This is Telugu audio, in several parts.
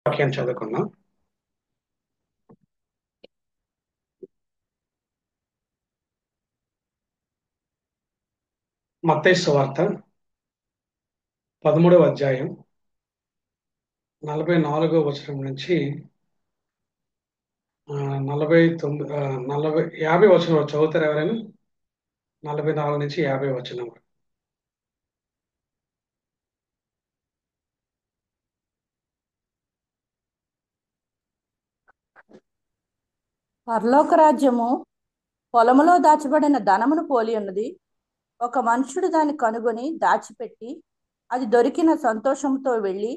వాక్యం చదువుకుందాం. మత్తయి సువార్త 13వ అధ్యాయం 44వ వచనం నుంచి 49 50 వచనం చదువుతారు ఎవరైనా? 44 నుంచి 50 వచనం. పరలోక రాజ్యము పొలములో దాచబడిన ధనమును పోలి ఉన్నది. ఒక మనుషుడు దాన్ని కనుగొని దాచిపెట్టి అది దొరికిన సంతోషంతో వెళ్ళి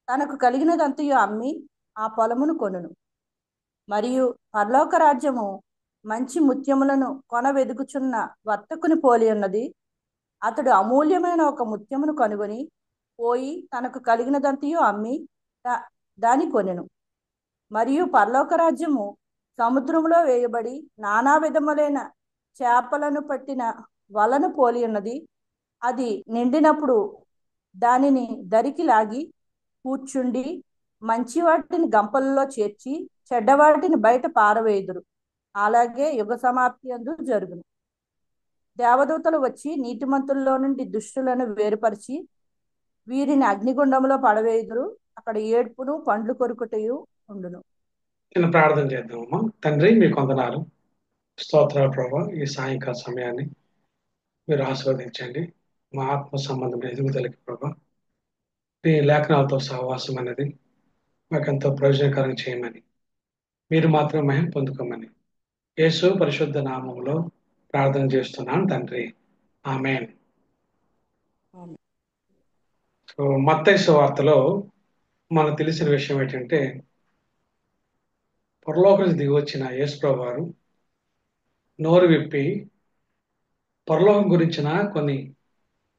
తనకు కలిగినదంతయు అమ్మి ఆ పొలమును కొనును. మరియు పరలోక రాజ్యము మంచి ముత్యములను కొన వెదుకుచున్న వర్తకుని పోలి ఉన్నది. అతడు అమూల్యమైన ఒక ముత్యమును కనుగొని పోయి తనకు కలిగినదంతయు అమ్మి దాని కొనెను. మరియు పరలోక రాజ్యము సముద్రంలో వేయబడి నానా విధములైన చేపలను పట్టిన వలను పోలి ఉన్నది. అది నిండినప్పుడు దానిని దరికి లాగి కూర్చుండి మంచి వాటిని గంపలలో చేర్చి చెడ్డవాటిని బయట పారవేయుదురు. అలాగే యుగ సమాప్తి అందు జరుగును. దేవదూతలు వచ్చి నీతిమంతుల్లో నుండి దుష్టులను వేరుపరిచి వీరిని అగ్నిగుండంలో పడవేయుదురు. అక్కడ ఏడ్పును పండ్లు కొరుకుటయు ఉండును. చిన్న ప్రార్థన చేద్దామమ్మా. తండ్రి, మీకు వందనాలు, స్తోత్రాలు ప్రభా. ఈ సాయంకాల సమయాన్ని మీరు ఆస్వాదించండి. మా ఆత్మ సంబంధమైన ఎదుగుదలకి ప్రభా, మీ లేఖనాలతో సహవాసం అనేది మాకెంతో ప్రయోజనకరం చేయమని, మీరు మాత్రం మహిమ పొందుకోమని యేసు పరిశుద్ధ నామములో ప్రార్థన చేస్తున్నాను తండ్రి. ఆమేన్. సో మత్తయి సువార్తలో మనకు తెలిసిన విషయం ఏంటంటే, పరలోకం నుంచి దిగి వచ్చిన యేసు ప్రభు వారు నోరు విప్పి పరలోకం గురించిన కొన్ని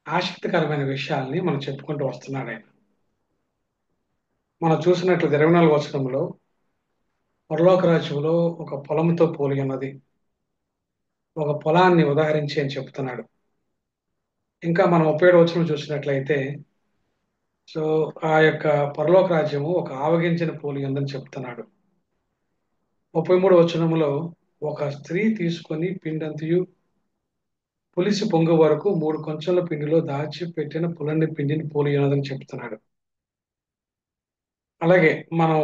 ఆసక్తికరమైన విషయాల్ని మనం చెప్పుకుంటూ వస్తున్నాడు ఆయన. మనం చూసినట్లు 24 వచనంలో పరలోక రాజ్యంలో ఒక పొలంతో పోలి ఉన్నది, ఒక పొలాన్ని ఉదాహరించి అని చెప్తున్నాడు. ఇంకా మనం 37 వచనం చూసినట్లయితే, సో ఆ యొక్క పరలోక రాజ్యము ఒక ఆవగించిన పోలి ఉందని చెప్తున్నాడు. 33 వచనంలో ఒక స్త్రీ తీసుకొని పిండంతయు పులిసి పొంగు వరకు 3 కొంచెంల పిండిలో దాచి పెట్టిన పులండి పిండిని పోలి ఉన్నదని చెప్తున్నాడు. అలాగే మనం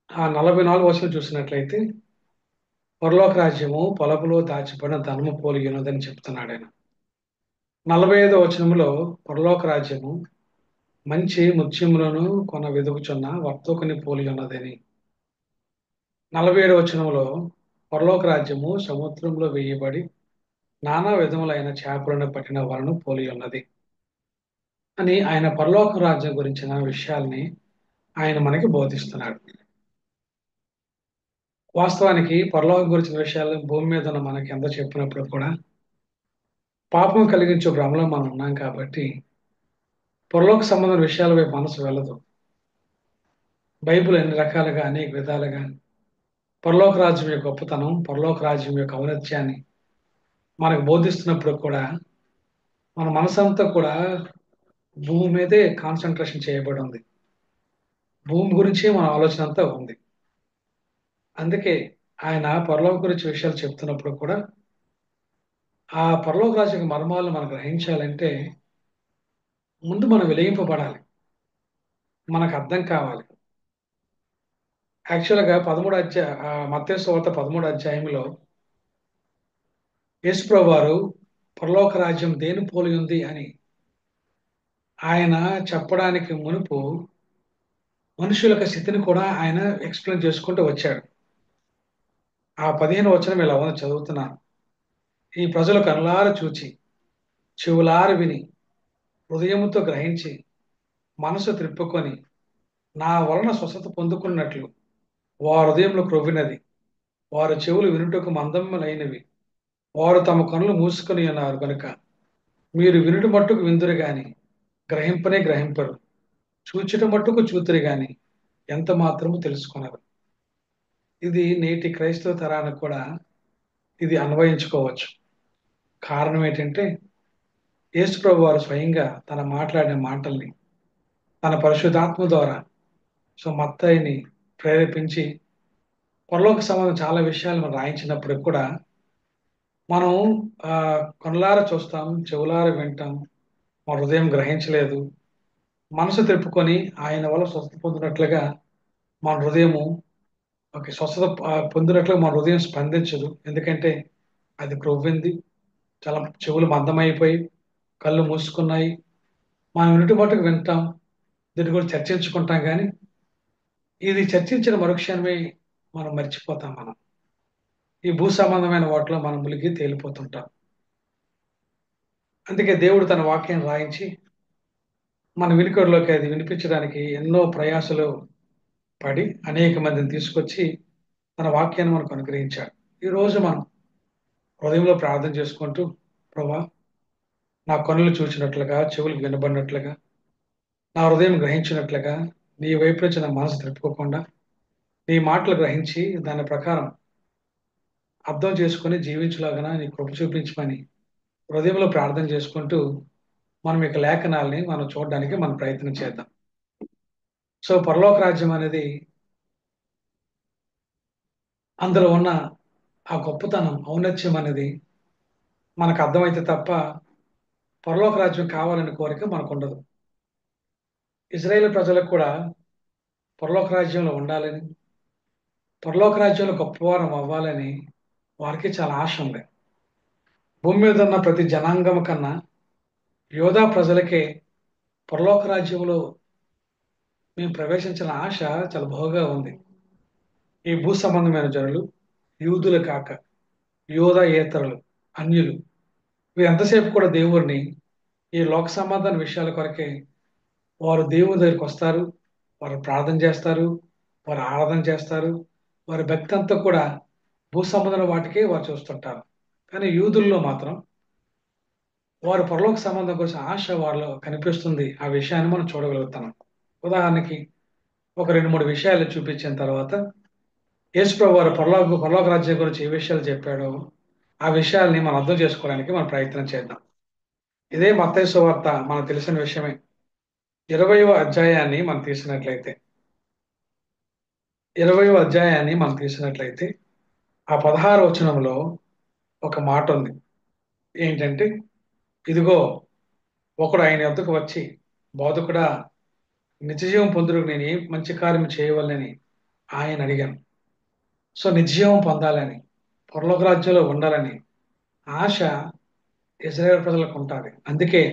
ఆ 44 వచనం చూసినట్లయితే, పరలోక రాజ్యము పొలములో దాచిపడిన ధనము పోలి ఉన్నదని చెప్తున్నాడు ఆయన. 45 వచనంలో పరలోక రాజ్యము మంచి ముత్యములను కొన వెదుకుచున్న వర్తకుని పోలి ఉన్నదని, 47 వచనంలో పరలోక రాజ్యము సముద్రంలో వేయబడి నానా విధములైన చేపలను పట్టిన వలను పోలి ఉన్నది అని ఆయన పరలోక రాజ్యం గురించిన విషయాల్ని ఆయన మనకి బోధిస్తున్నాడు. వాస్తవానికి పరలోకం గురించిన విషయాలు భూమి మీద ఉన్న మనకి ఎంత చెప్పినప్పుడు కూడా పాపం కలిగించే భ్రమలో మనం ఉన్నాం కాబట్టి పరలోక సంబంధం విషయాల వైపు మనసు వెళ్ళదు. బైబిల్ అన్ని రకాలుగా అనేక విధాలుగా పరలోక రాజ్యం యొక్క గొప్పతనం, పరలోక రాజ్యం యొక్క ఔన్నత్యాన్ని మనకు బోధిస్తున్నప్పుడు కూడా మన మనసంతా కూడా భూమి మీదే కాన్సన్ట్రేషన్ చేయబడి ఉంది. భూమి గురించే మన ఆలోచన అంతా ఉంది. అందుకే ఆయన పరలోక గురించి విషయాలు చెప్తున్నప్పుడు కూడా ఆ పరలోక రాజ్యం యొక్క మర్మాలను మనం గ్రహించాలంటే ముందు మనం వెలిగింపబడాలి, మనకు అర్థం కావాలి. యాక్చువల్గా మత్తయి సువార్త 13 అధ్యాయంలో యేసుప్రభు వారు పరలోక రాజ్యం దేని పోలి ఉంది అని ఆయన చెప్పడానికి మునుపు మనుషుల యొక్క స్థితిని కూడా ఆయన ఎక్స్ప్లెయిన్ చేసుకుంటూ వచ్చాడు. ఆ 15 వచనం ఇలా ఉంది, చదువుతున్నాను. ఈ ప్రజలు కనులార చూచి చెవులార విని హృదయముతో గ్రహించి మనసు త్రిప్పుకొని నా వలన స్వస్థత పొందుకున్నట్లు వారి హృదయంలో క్రొవ్వినది, వారి చెవులు వినుటకు మందములైనవి, వారు తమ కనులు మూసుకొని ఉన్నారు కనుక మీరు వినుట మట్టుకు విందురు గాని గ్రహింపనే గ్రహింపరు, చూచుట మట్టుకు చూతురు గాని ఎంత మాత్రము తెలుసుకున్నారు. ఇది నేటి క్రైస్తవ తరానికి కూడా ఇది అన్వయించుకోవచ్చు. కారణం ఏంటంటే యేసుప్రభు వారు స్వయంగా తన మాట్లాడిన మాటల్ని తన పరిశుద్ధాత్మ ద్వారా సో మత్తయిని ప్రేరేపించి పరలోక సంబంధం చాలా విషయాలు మనం రాయించినప్పుడు కూడా మనం ఆ కనులారా చూస్తాం, చెవులారా వింటాం, మన హృదయం గ్రహించలేదు, మనసు తిప్పుకొని ఆయన వల్ల స్వస్థత పొందినట్లుగా మన హృదయము స్వస్థత పొందినట్లుగా మన హృదయం స్పందించదు. ఎందుకంటే అది క్రొవ్వింది, చాలా చెవులు మందమైపోయి, కళ్ళు మూసుకున్నాయి. మనం వినటి మట్టుకు వింటాం, దీని గురించి చర్చించుకుంటాం, కానీ ఇది చర్చించిన మరుక్షణమే మనం మర్చిపోతాం. ఈ భూ సంబంధమైన వాటిలో మనం మునిగి తేలిపోతుంటాం. అందుకే దేవుడు తన వాక్యం రాయించి మన వినికిడిలోకి అది వినిపించడానికి ఎన్నో ప్రయాసలు పడి అనేక మందిని తీసుకొచ్చి తన వాక్యాన్ని మనకు అనుగ్రహించాడు. ఈ రోజు మనం హృదయంలో ప్రార్థన చేసుకుంటూ, ప్రభా, నా కన్నులు చూసినట్లుగా, చెవులు వినబడినట్లుగా, నా హృదయం గ్రహించినట్లుగా, నీ వైపు నుంచి నా మనసు తిప్పుకోకుండా నీ మాటలు గ్రహించి దాని ప్రకారం అర్థం చేసుకుని జీవించలాగా నీ కృప చూపించమని హృదయంలో ప్రార్థన చేసుకుంటూ మనం ఇక లేఖనాల్ని మనం చూడడానికి మనం ప్రయత్నం చేద్దాం. సో పరలోక రాజ్యం అనేది, అందులో ఉన్న ఆ గొప్పతనం, ఔన్నత్యం అనేది మనకు అర్థమైతే తప్ప పరలోక రాజ్యం కావాలని కోరిక మనకు ఉండదు. ఇజ్రాయేల్ ప్రజలకు కూడా పరలోక రాజ్యంలో ఉండాలని, పరలోక రాజ్యంలో గొప్పవారం అవ్వాలని వారికి చాలా ఆశ ఉంది. భూమి మీద ఉన్న ప్రతి జనాంగం కన్నా యోధా ప్రజలకే పరలోక రాజ్యంలో మేము ప్రవేశించిన ఆశ చాలా బహుగా ఉంది. ఈ భూ సంబంధమైన జనులు, యూదులు కాక యోధాయేతరులు, అన్యులు, వీరంతసేపు కూడా దేవుణ్ణి ఈ లోక సంబంధమైన విషయాల కొరకే వారు దేవుని దగ్గరికి వస్తారు, వారు ప్రార్థన చేస్తారు, వారు ఆరాధన చేస్తారు, వారి భక్తి అంతా కూడా భూ సంబంధమైన వాటికే వారు చూస్తుంటారు. కానీ యూదుల్లో మాత్రం వారు పరలోక సంబంధం గురించి ఆశ వాళ్ళలో కనిపిస్తుంది. ఆ విషయాన్ని మనం చూడగలుగుతాం. ఉదాహరణకి ఒక రెండు మూడు విషయాలు చూపించిన తర్వాత యేసుప్రభు వారు పరలోక రాజ్యం గురించి ఏ విషయాలు చెప్పాడో ఆ విషయాల్ని మనం అర్థం చేసుకోవడానికి మనం ప్రయత్నం చేద్దాం. ఇదే మత్తయి సువార్త మనకు తెలిసిన విషయమే. 20వ అధ్యాయాన్ని మనం తీసినట్లయితే 20వ అధ్యాయాన్ని మనం తీసినట్లయితే ఆ 16వ వచనంలో ఒక మాట ఉంది. ఏంటంటే, ఇదిగో ఒకడు ఆయన యొద్దకు వచ్చి, బోధకుడా, నిత్యజీవం పొందుటకు నేను ఏ మంచి కార్యం చేయవలనని ఆయన అడిగాను. సో నిత్యజీవం పొందాలని, పరలోక రాజ్యంలో ఉండాలని ఆశ ఇశ్రాయేలు ప్రజలకు ఉంటుంది. అందుకే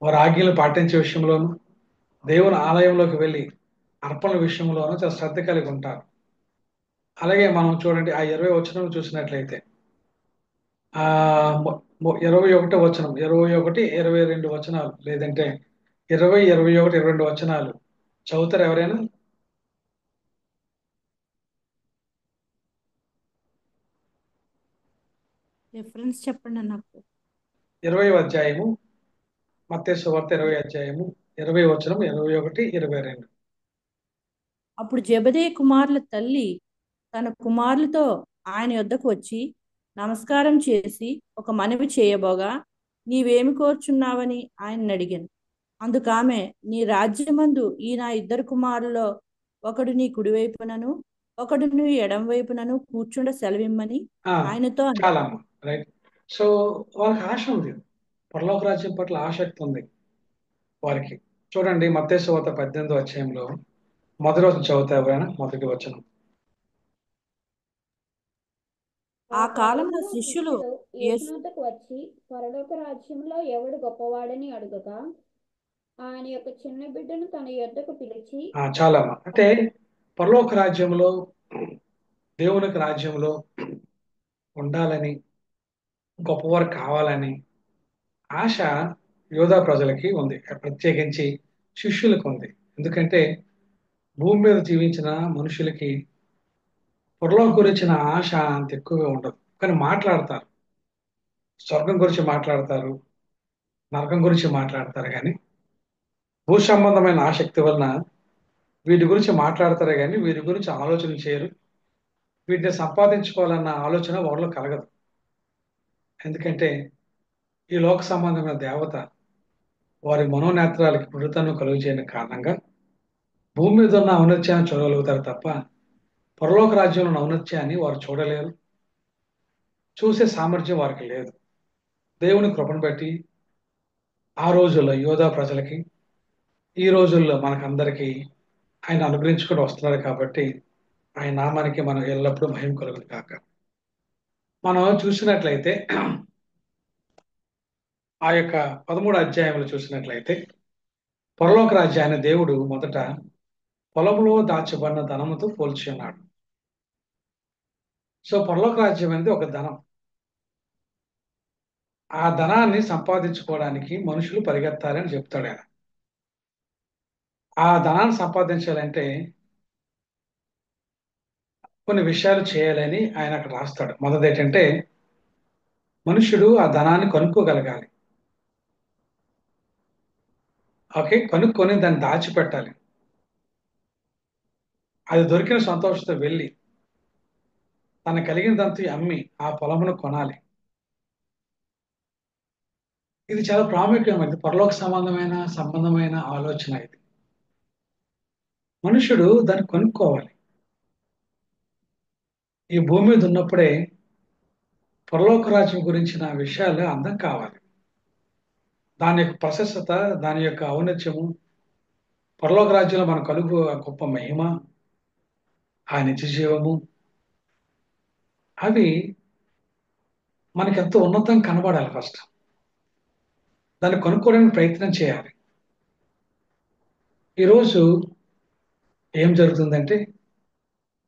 వారు ఆజ్ఞలు పాటించే విషయంలోనూ, దేవుని ఆలయంలోకి వెళ్ళి అర్పణల విషయంలోనూ చాలా శ్రద్ధ కలిగి ఉంటారు. అలాగే మనం చూడండి, ఆ 20 వచనం చూసినట్లయితే ఆ 21 వచనం, 21, 22 వచనాలు, లేదంటే 20, 21, 22 వచనాలు చదువుతారు ఎవరైనా? రిఫరెన్స్ చెప్పండి నాకు. 20వ అధ్యాయము, మత్తయి సువార్త 20 అధ్యాయము, 20 వచనం, 21, 22. అప్పుడు జెబెదయి కుమారుల తల్లి తన కుమారులతో ఆయన యొద్దకు వచ్చి నమస్కారం చేసి ఒక మనవి చేయబోగా, నీవేమి కోరుచున్నావని ఆయన అడిగాను. అందుకామె, నీ రాజ్యమందు ఈ నా ఇద్దరు కుమారులో ఒకడు నీ కుడివైపునను ఒకడు నీ ఎడం వైపునను కూర్చుండ సెలవిమ్మని ఆ, ఆయనతో అంది. చాలా అమ్మా, రైట్. సో వాళ్ళకి ఆశ ఉంది, పరలోక రాజ్యం పట్ల ఆసక్తి ఉంది వారికి. చూడండి మత్తయి సువార్త 18వ అధ్యాయంలో మొదటి వచనం చదువుతా ఎవరైనా? మొదటి వచనం. ఆ ఆ కాలంలో కాలంలో శిష్యులు శిష్యులు యేసు యేసునొద్దకు వచ్చి పరలోక రాజ్యంలో ఎవడు గొప్పవాడని అడుగగా, ఆయన యొక్క చిన్న బిడ్డను తన యొద్దకు పిలిచి, చాలా అమ్మా, అంటే పరలోక రాజ్యంలో, దేవునికి రాజ్యంలో ఉండాలని, గొప్పవారు కావాలని ఆశ యోధా ప్రజలకి ఉంది, ప్రత్యేకించి శిష్యులకు ఉంది. ఎందుకంటే భూమి మీద జీవించిన మనుషులకి పరలోకం గురించిన ఆశ అంత ఎక్కువగా ఉండదు. కానీ మాట్లాడతారు, స్వర్గం గురించి మాట్లాడతారు, నరకం గురించి మాట్లాడతారు, కానీ భూ సంబంధమైన ఆసక్తి వలన వీటి గురించి మాట్లాడతారే కానీ వీటి గురించి ఆలోచన చేయరు. వీటిని సంపాదించుకోవాలన్న ఆలోచన వాళ్ళలో కలగదు. ఎందుకంటే ఈ లోక సంబంధమైన దేవత వారి మనోనేత్రాలకి పుడుతను కలుగు చేయని కారణంగా భూమి మీద ఉన్న ఔన్నత్యాన్ని చూడగలుగుతారు తప్ప పరలోక రాజ్యంలో ఉన్న ఔన్నత్యాన్ని వారు చూడలేరు. చూసే సామర్థ్యం వారికి లేదు. దేవుని కృపను బట్టి ఆ రోజుల్లో యోధా ప్రజలకి, ఈ రోజుల్లో మనకందరికీ ఆయన అనుగ్రహించుకుంటూ వస్తున్నారు కాబట్టి ఆయన నామానికి మనం ఎల్లప్పుడూ మహిమ కలుగును కాక. మనం చూసినట్లయితే ఆ యొక్క 13 అధ్యాయంలో చూసినట్లయితే పరలోక రాజ్యాన్ని దేవుడు మొదట పొలంలో దాచబడిన ధనముతో పోల్చి ఉన్నాడు. సో పరలోక రాజ్యం అనేది ఒక ధనం. ఆ ధనాన్ని సంపాదించుకోవడానికి మనుషులు పరిగెత్తాలని చెప్తాడు ఆయన. ఆ ధనాన్ని సంపాదించాలంటే కొన్ని విషయాలు చేయాలని ఆయన అక్కడ రాస్తాడు. మొదటి ఏంటంటే మనుషుడు ఆ ధనాన్ని కొనుక్కోగలగాలి. ఓకే, కొనుక్కొని దాన్ని దాచిపెట్టాలి. అది దొరికిన సంతోషంతో వెళ్ళి తన కలిగినదంతా అమ్మి ఆ పొలమును కొనాలి. ఇది చాలా ప్రాముఖ్యమైనది. పరలోక సంబంధమైన ఆలోచన ఇది. మనుషుడు దాన్ని కొనుక్కోవాలి. ఈ భూమి మీద ఉన్నప్పుడే పరలోక రాజ్యం గురించిన విషయాలు అర్థం కావాలి. దాని యొక్క ప్రశస్తత, దాని యొక్క ఔన్నత్యము, పరలోక రాజ్యంలో మన కలుగు ఆ గొప్ప మహిమ, ఆ నిత్య జీవము, అవి మనకెంతో ఉన్నతం కనబడాలి. ఫస్ట్ దాన్ని కొనుక్కోవడానికి ప్రయత్నం చేయాలి. ఈరోజు ఏం జరుగుతుందంటే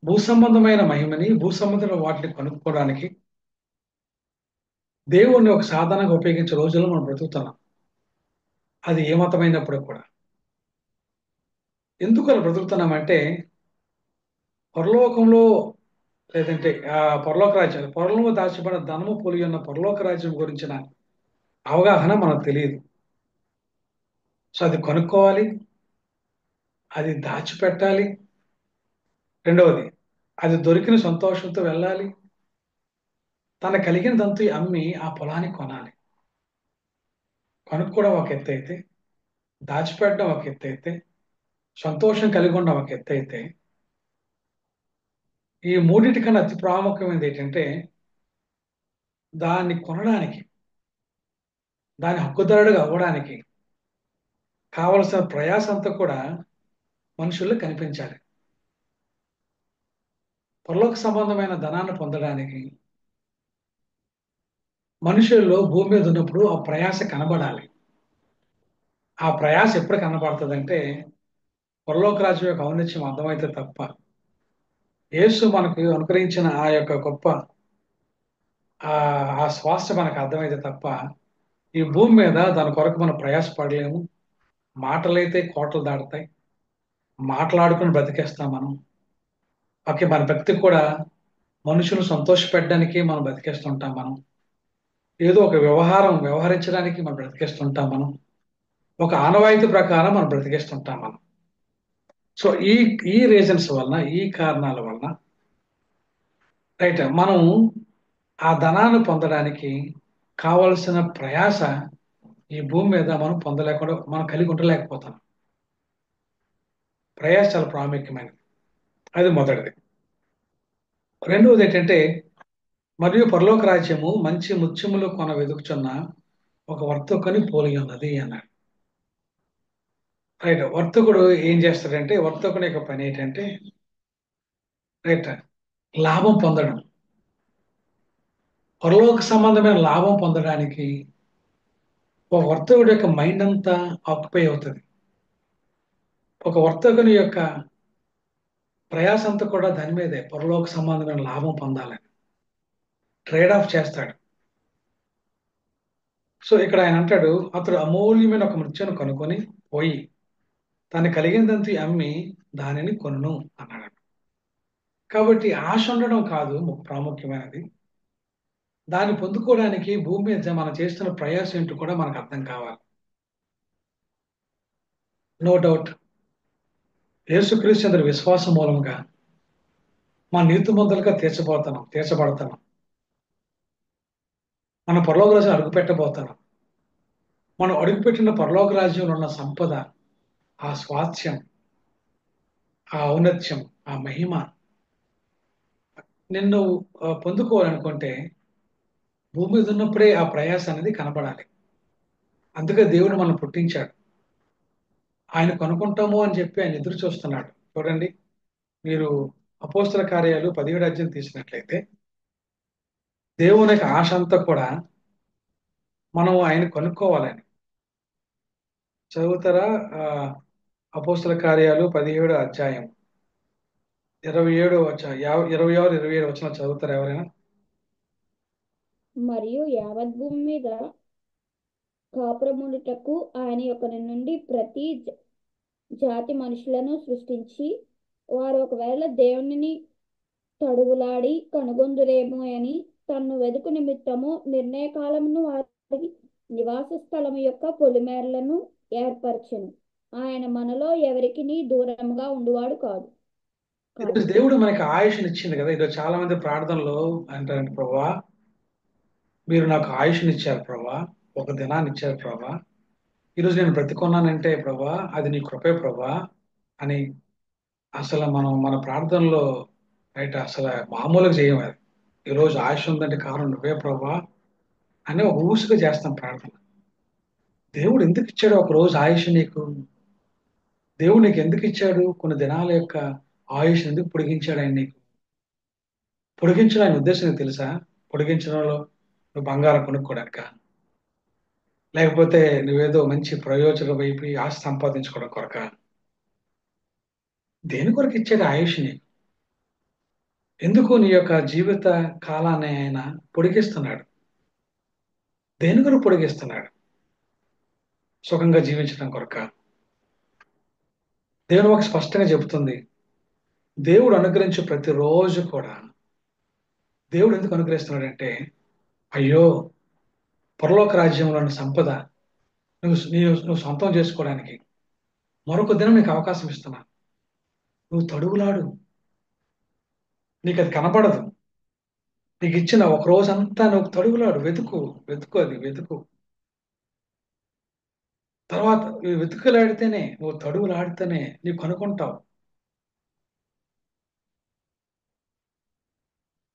భూ సంబంధమైన మహిమని, భూ సంబంధమైన వాటిని కొనుక్కోవడానికి దేవుణ్ణి ఒక సాధనంగా ఉపయోగించే రోజుల్లో మనం బ్రతుకుతున్నాం. అది ఏ మతమైనప్పుడు కూడా. ఎందుకు అలా బ్రతుకుతున్నామంటే పరలోకంలో లేదంటే ఆ పరలోక రాజ్యం, పరలోకంలో దాచబడిన ధనము పోలి ఉన్న పరలోక రాజ్యం గురించిన అవగాహన మనకు తెలియదు. సో అది కొనుక్కోవాలి, అది దాచిపెట్టాలి. రెండవది, అది దొరికిన సంతోషంతో వెళ్ళాలి. తన కలిగినదంతా అమ్మి ఆ పొలాన్ని కొనాలి. కొనుక్కోవడం ఒక ఎత్తు అయితే, దాచిపెట్టడం ఒక ఎత్తు అయితే, సంతోషం కలిగి ఉండడం ఒక ఎత్తు అయితే, ఈ మూడింటికన్నా అతి ప్రాముఖ్యమైనది ఏంటంటే దాన్ని కొనడానికి, దాని హక్కుదారుడుగా అవ్వడానికి కావలసిన ప్రయాస అంతా కూడా మనుషుల్లో కనిపించాలి. పరలోక సంబంధమైన ధనాన్ని పొందడానికి మనుషుల్లో భూమి మీద ఉన్నప్పుడు ఆ ప్రయాస కనబడాలి. ఆ ప్రయాస ఎప్పుడు కనబడుతుందంటే పరలోక రాజ్యం యొక్క ఔన్నత్యం అర్థమైతే తప్ప, యేసు మనకు అనుగ్రహించిన ఆ యొక్క గొప్ప ఆ ఆ శ్వాస మనకు అర్థమైతే తప్ప ఈ భూమి మీద దాని కొరకు మనం ప్రయాసపడలేము. మాటలైతే కోటలు దాటుతాయి, మాట్లాడుకుని బ్రతికేస్తాం మనం. ఓకే, మన భక్తి కూడా మనుషులు సంతోషపెట్టడానికి మనం బ్రతికేస్తుంటాం మనం. ఏదో ఒక వ్యవహరించడానికి మనం బ్రతికేస్తుంటాం మనం. ఒక ఆనవాయితీ ప్రకారం మనం బ్రతికేస్తుంటాం మనం. సో ఈ ఈ రీజన్స్ వలన, ఈ కారణాల వలన రైట్ మనం ఆ ధనాన్ని పొందడానికి కావలసిన ప్రయాస ఈ భూమి మీద మనం పొందలేకుండా, మనం కలిగి ఉండలేకపోతాం. ప్రయాస చాలా ప్రాముఖ్యమైనది. అది మొదటిది. రెండవది ఏంటంటే మరియు పరలోక రాజ్యము మంచి ముత్యములు కొన వెదుకుచున్న ఒక వర్తకుని పోలి ఉన్నది అన్నాడు. రైట్, వర్తకుడు ఏం చేస్తాడంటే, వర్తకుని యొక్క పని ఏంటంటే రైట్ లాభం పొందడం. పరలోక సంబంధమైన లాభం పొందడానికి ఒక వర్తకుడి యొక్క మైండ్ అంతా ఆక్యుపై అవుతుంది. ఒక వర్తకుని యొక్క ప్రయాస అంతా కూడా దాని మీదే, పరలోక సంబంధమైన లాభం పొందాలని ట్రేడ్ ఆఫ్ చేస్తాడు. సో ఇక్కడ ఆయన అంటాడు, అతడు అమూల్యమైన ఒక మృత్యును కనుక్కొని పోయి తను కలిగినదంతా అమ్మి దానిని కొనును అన్నాడు. కాబట్టి ఆశ ఉండడం కాదు ప్రాముఖ్యమైనది, దాన్ని పొందుకోవడానికి భూమి మీద మనం చేస్తున్న ప్రయాసం ఏంటో కూడా మనకు అర్థం కావాలి. నో డౌట్ యేసుక్రీస్తు యందు విశ్వాసం మూలంగా మన నీతిమంతులుగా తీర్చబడుతున్నాం. మన పరలోక రాజ్యం అడుగు పెట్టబోతున్నాం. మనం అడుగుపెట్టిన పరలోక రాజ్యంలో ఉన్న సంపద, ఆ స్వాస్థ్యం ఆ ఔన్నత్యం, ఆ మహిమ నిన్ను పొందుకోవాలనుకుంటే భూమి మీద ఉన్నప్పుడే ఆ ప్రయాస అనేది కనపడాలి. అందుకే దేవుడు మనం పుట్టించాడు. ఆయన కనుకుంటాము అని చెప్పి ఆయన ఎదురు చూస్తున్నాడు. చూడండి, మీరు అపోస్తల కార్యాలు 17 అధ్యాయం తీసినట్లయితే దేవుని యొక్క ఆశ అంతా కూడా మనం ఆయన కనుక్కోవాలని. చదువుతారా? ఆ, అపోస్తల కార్యాలు 17 అధ్యాయం 27 26 27 వచనం చదువుతారా ఎవరైనా? మరియు యావత్ భూమి మీద కాపురముండుటకు ఆయన యొక్కడి నుండి ప్రతి జాతి మనుషులను సృష్టించి, వారు ఒకవేళ దేవునిని తడువులాడి కనుగొందురేమో అని తన్ను వెదుకు నిమిత్తము నిర్ణయ కాలమును వారి నివాస స్థలము యొక్క పొలిమేరలను ఏర్పరచెను. ఆయన మనలో ఎవరికి దూరముగా ఉండువాడు కాదు. ఈరోజు దేవుడు మనకి ఆయుష్నిచ్చింది కదా. ఈరోజు చాలా మంది ప్రార్థనలో అంటారండి, ప్రభా మీరు నాకు ఆయుష్నిచ్చారు ప్రభా, ఒక దినాన్ని ఇచ్చారు ప్రభా, ఈరోజు నేను బ్రతికున్నానంటే ప్రభా అది నీ కృపే ప్రభా అని. అసలు మనం మన ప్రార్థనలో రైట్ అసలు మామూలుగా చేయం అది. ఈరోజు ఆయుష్ ఉందంటే కారణం నువ్వే ప్రభా అని ఒక ఊసుగా చేస్తాం ప్రార్థన. దేవుడు ఎందుకు ఇచ్చాడు ఒక రోజు ఆయుష్ నీకు? దేవుడు నీకు ఎందుకు ఇచ్చాడు కొన్ని దినాల యొక్క ఆయుష్? ఎందుకు పొడిగించాడు ఆయన నీకు? పొడిగించడం ఆయన ఉద్దేశం నీకు తెలుసా? పొడిగించడంలో నువ్వు బంగారం కొనుక్కోడానిక, లేకపోతే నువ్వేదో మంచి ప్రయోజనం అయిపోయి ఆస్తి సంపాదించుకోవడం కొరక? దేని కొరకు ఇచ్చాడు ఆయుష్ నీకు? ఎందుకు నీ యొక్క జీవిత కాలాన్ని ఆయన పొడిగిస్తున్నాడు? దేని కొరకు పొడిగిస్తున్నాడు? సుఖంగా జీవించడం కొరక? దేవుని ఒక స్పష్టంగా చెబుతుంది. దేవుడు అనుగ్రహించే ప్రతిరోజు కూడా దేవుడు ఎందుకు అనుగ్రహిస్తున్నాడంటే, అయ్యో పరలోక రాజ్యంలోని సంపద నువ్వు సొంతం చేసుకోవడానికి మరొక దినం నీకు అవకాశం ఇస్తున్నా. నువ్వు తడువులాడు, నీకు అది కనపడదు. నీకు ఇచ్చిన ఒక రోజంతా నువ్వు తడువులాడు, వెతుకు, వెతుకు, అది వెతుకు. తర్వాత నువ్వు వెతుకులాడితేనే, నువ్వు తడువులాడితేనే నీవు కనుక్కుంటావు.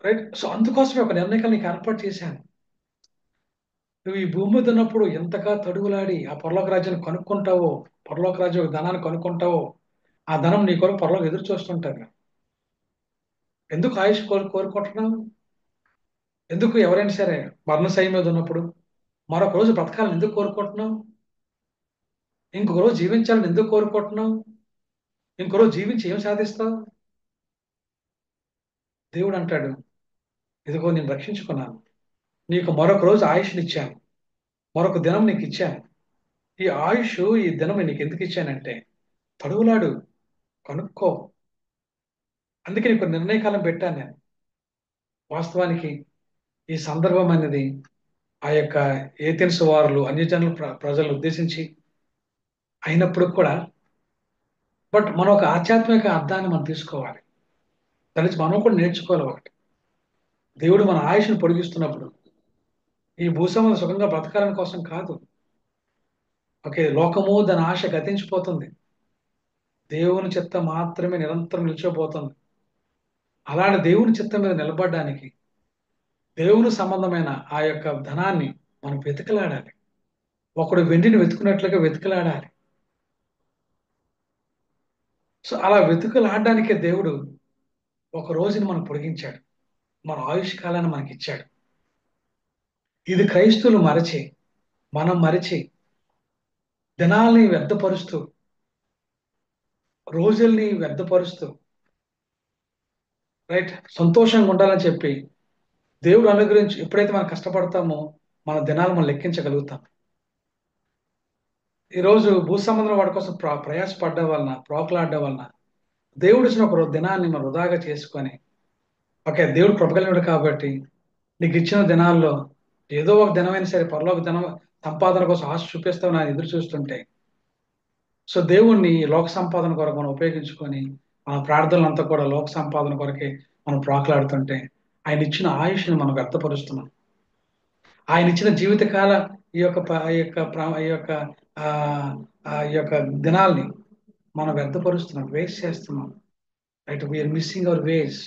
రైట్. సో అందుకోసమే ఒక నిర్ణయం నీకు ఏర్పాటు చేశాను. నువ్వు ఈ భూమి మీద ఉన్నప్పుడు ఎంతగా తడువులాడి ఆ పరలోక రాజ్యాన్ని కనుక్కుంటావో, పరలోక రాజ్యం యొక్క ధనాన్ని కనుక్కుంటావో, ఆ ధనం నీ కొరకు పరలోకి ఎదురు చూస్తుంటారు. ఎందుకు ఆయుష్ కోరుకుంటున్నావు? ఎందుకు ఎవరైనా సరే మరణశయ్య మీద ఉన్నప్పుడు మరొక రోజు బ్రతకాలని ఎందుకు కోరుకుంటున్నావు? ఇంకొక రోజు జీవించాలని ఎందుకు కోరుకుంటున్నావు? ఇంకో రోజు జీవించి ఏం సాధిస్తావు? దేవుడు అంటాడు, ఇదిగో నేను రక్షించుకున్నాను, నీకు మరొక రోజు ఆయుష్ని ఇచ్చాను, మరొక దినం నీకు ఇచ్చాను. ఈ ఆయుష్, ఈ దినం నీకు ఎందుకు ఇచ్చానంటే తడువులాడు, కనుక్కో. అందుకే నీకు నిర్ణయ కాలం పెట్టాను నేను. వాస్తవానికి ఈ సందర్భం అనేది ఆ యొక్క ఏథెన్స్ వారులు అన్యజనుల ప్రజలను ఉద్దేశించి అయినప్పుడు కూడా, బట్ మనం ఒక ఆధ్యాత్మిక అర్థాన్ని మనం తీసుకోవాలి. దాని నుంచి మనం కూడా నేర్చుకోవాలి. ఒకటి, దేవుడు మన ఆయుష్ను పొడిగిస్తున్నప్పుడు ఈ భూసంలో సుఖంగా బ్రతకాలని కోసం కాదు. ఓకే, లోకము దాని ఆశ గతించిపోతుంది, దేవుని చిత్తం మాత్రమే నిరంతరం నిలిచిపోతుంది. అలాంటి దేవుని చిత్తం మీద నిలబడడానికి దేవుని సంబంధమైన ఆ యొక్క ధనాన్ని మనం వెతుకలాడాలి. ఒకడు వెండిని వెతుకున్నట్లుగా వెతుకలాడాలి. సో అలా వెతుకలాడడానికే దేవుడు ఒక రోజుని మనం పొడిగించాడు, మన ఆయుష్ కాలాన్ని మనకి ఇచ్చాడు. ఇది క్రైస్తవులు మరచి, మనం మరచి దినాల్ని వ్యర్థపరుస్తూ, రోజుల్ని వ్యర్థపరుస్తూ, రైట్, సంతోషంగా ఉండాలని చెప్పి దేవుడు అనుగ్రహించి ఎప్పుడైతే మనం కష్టపడతామో మన దినాలు మనం లెక్కించగలుగుతాం. ఈరోజు భూ సంబంధం వాడి కోసం ప్రయాసపడ్డ వలన, ప్రోకలాడడం వలన దేవుడు ఇచ్చిన ఒక దినాన్ని మనం వృధాగా చేసుకొని, ఓకే దేవుడు కృపగలిగినాడు కాబట్టి నీకు ఇచ్చిన దినాల్లో ఏదో ఒక దినమైనా సరే పరలోక దినం సంపాదన కోసం ఆశ చూపిస్తావు నేను ఎదురు చూస్తుంటే, సో దేవుణ్ణి లోక సంపాదన కొరకు మనం ఉపయోగించుకొని మన ప్రార్థనలంతా కూడా లోక సంపాదన కొరకే మనం ప్రాకులాడుతుంటే ఆయన ఇచ్చిన ఆయుష్ని మనం వ్యర్థపరుస్తున్నాం. ఆయన ఇచ్చిన జీవితకాల ఈ యొక్క ఈ యొక్క ఆ ఈ యొక్క దినాల్ని మనం వ్యర్థపరుస్తున్నాం, వేస్ట్ చేస్తున్నాం. Right, we are missing our ways.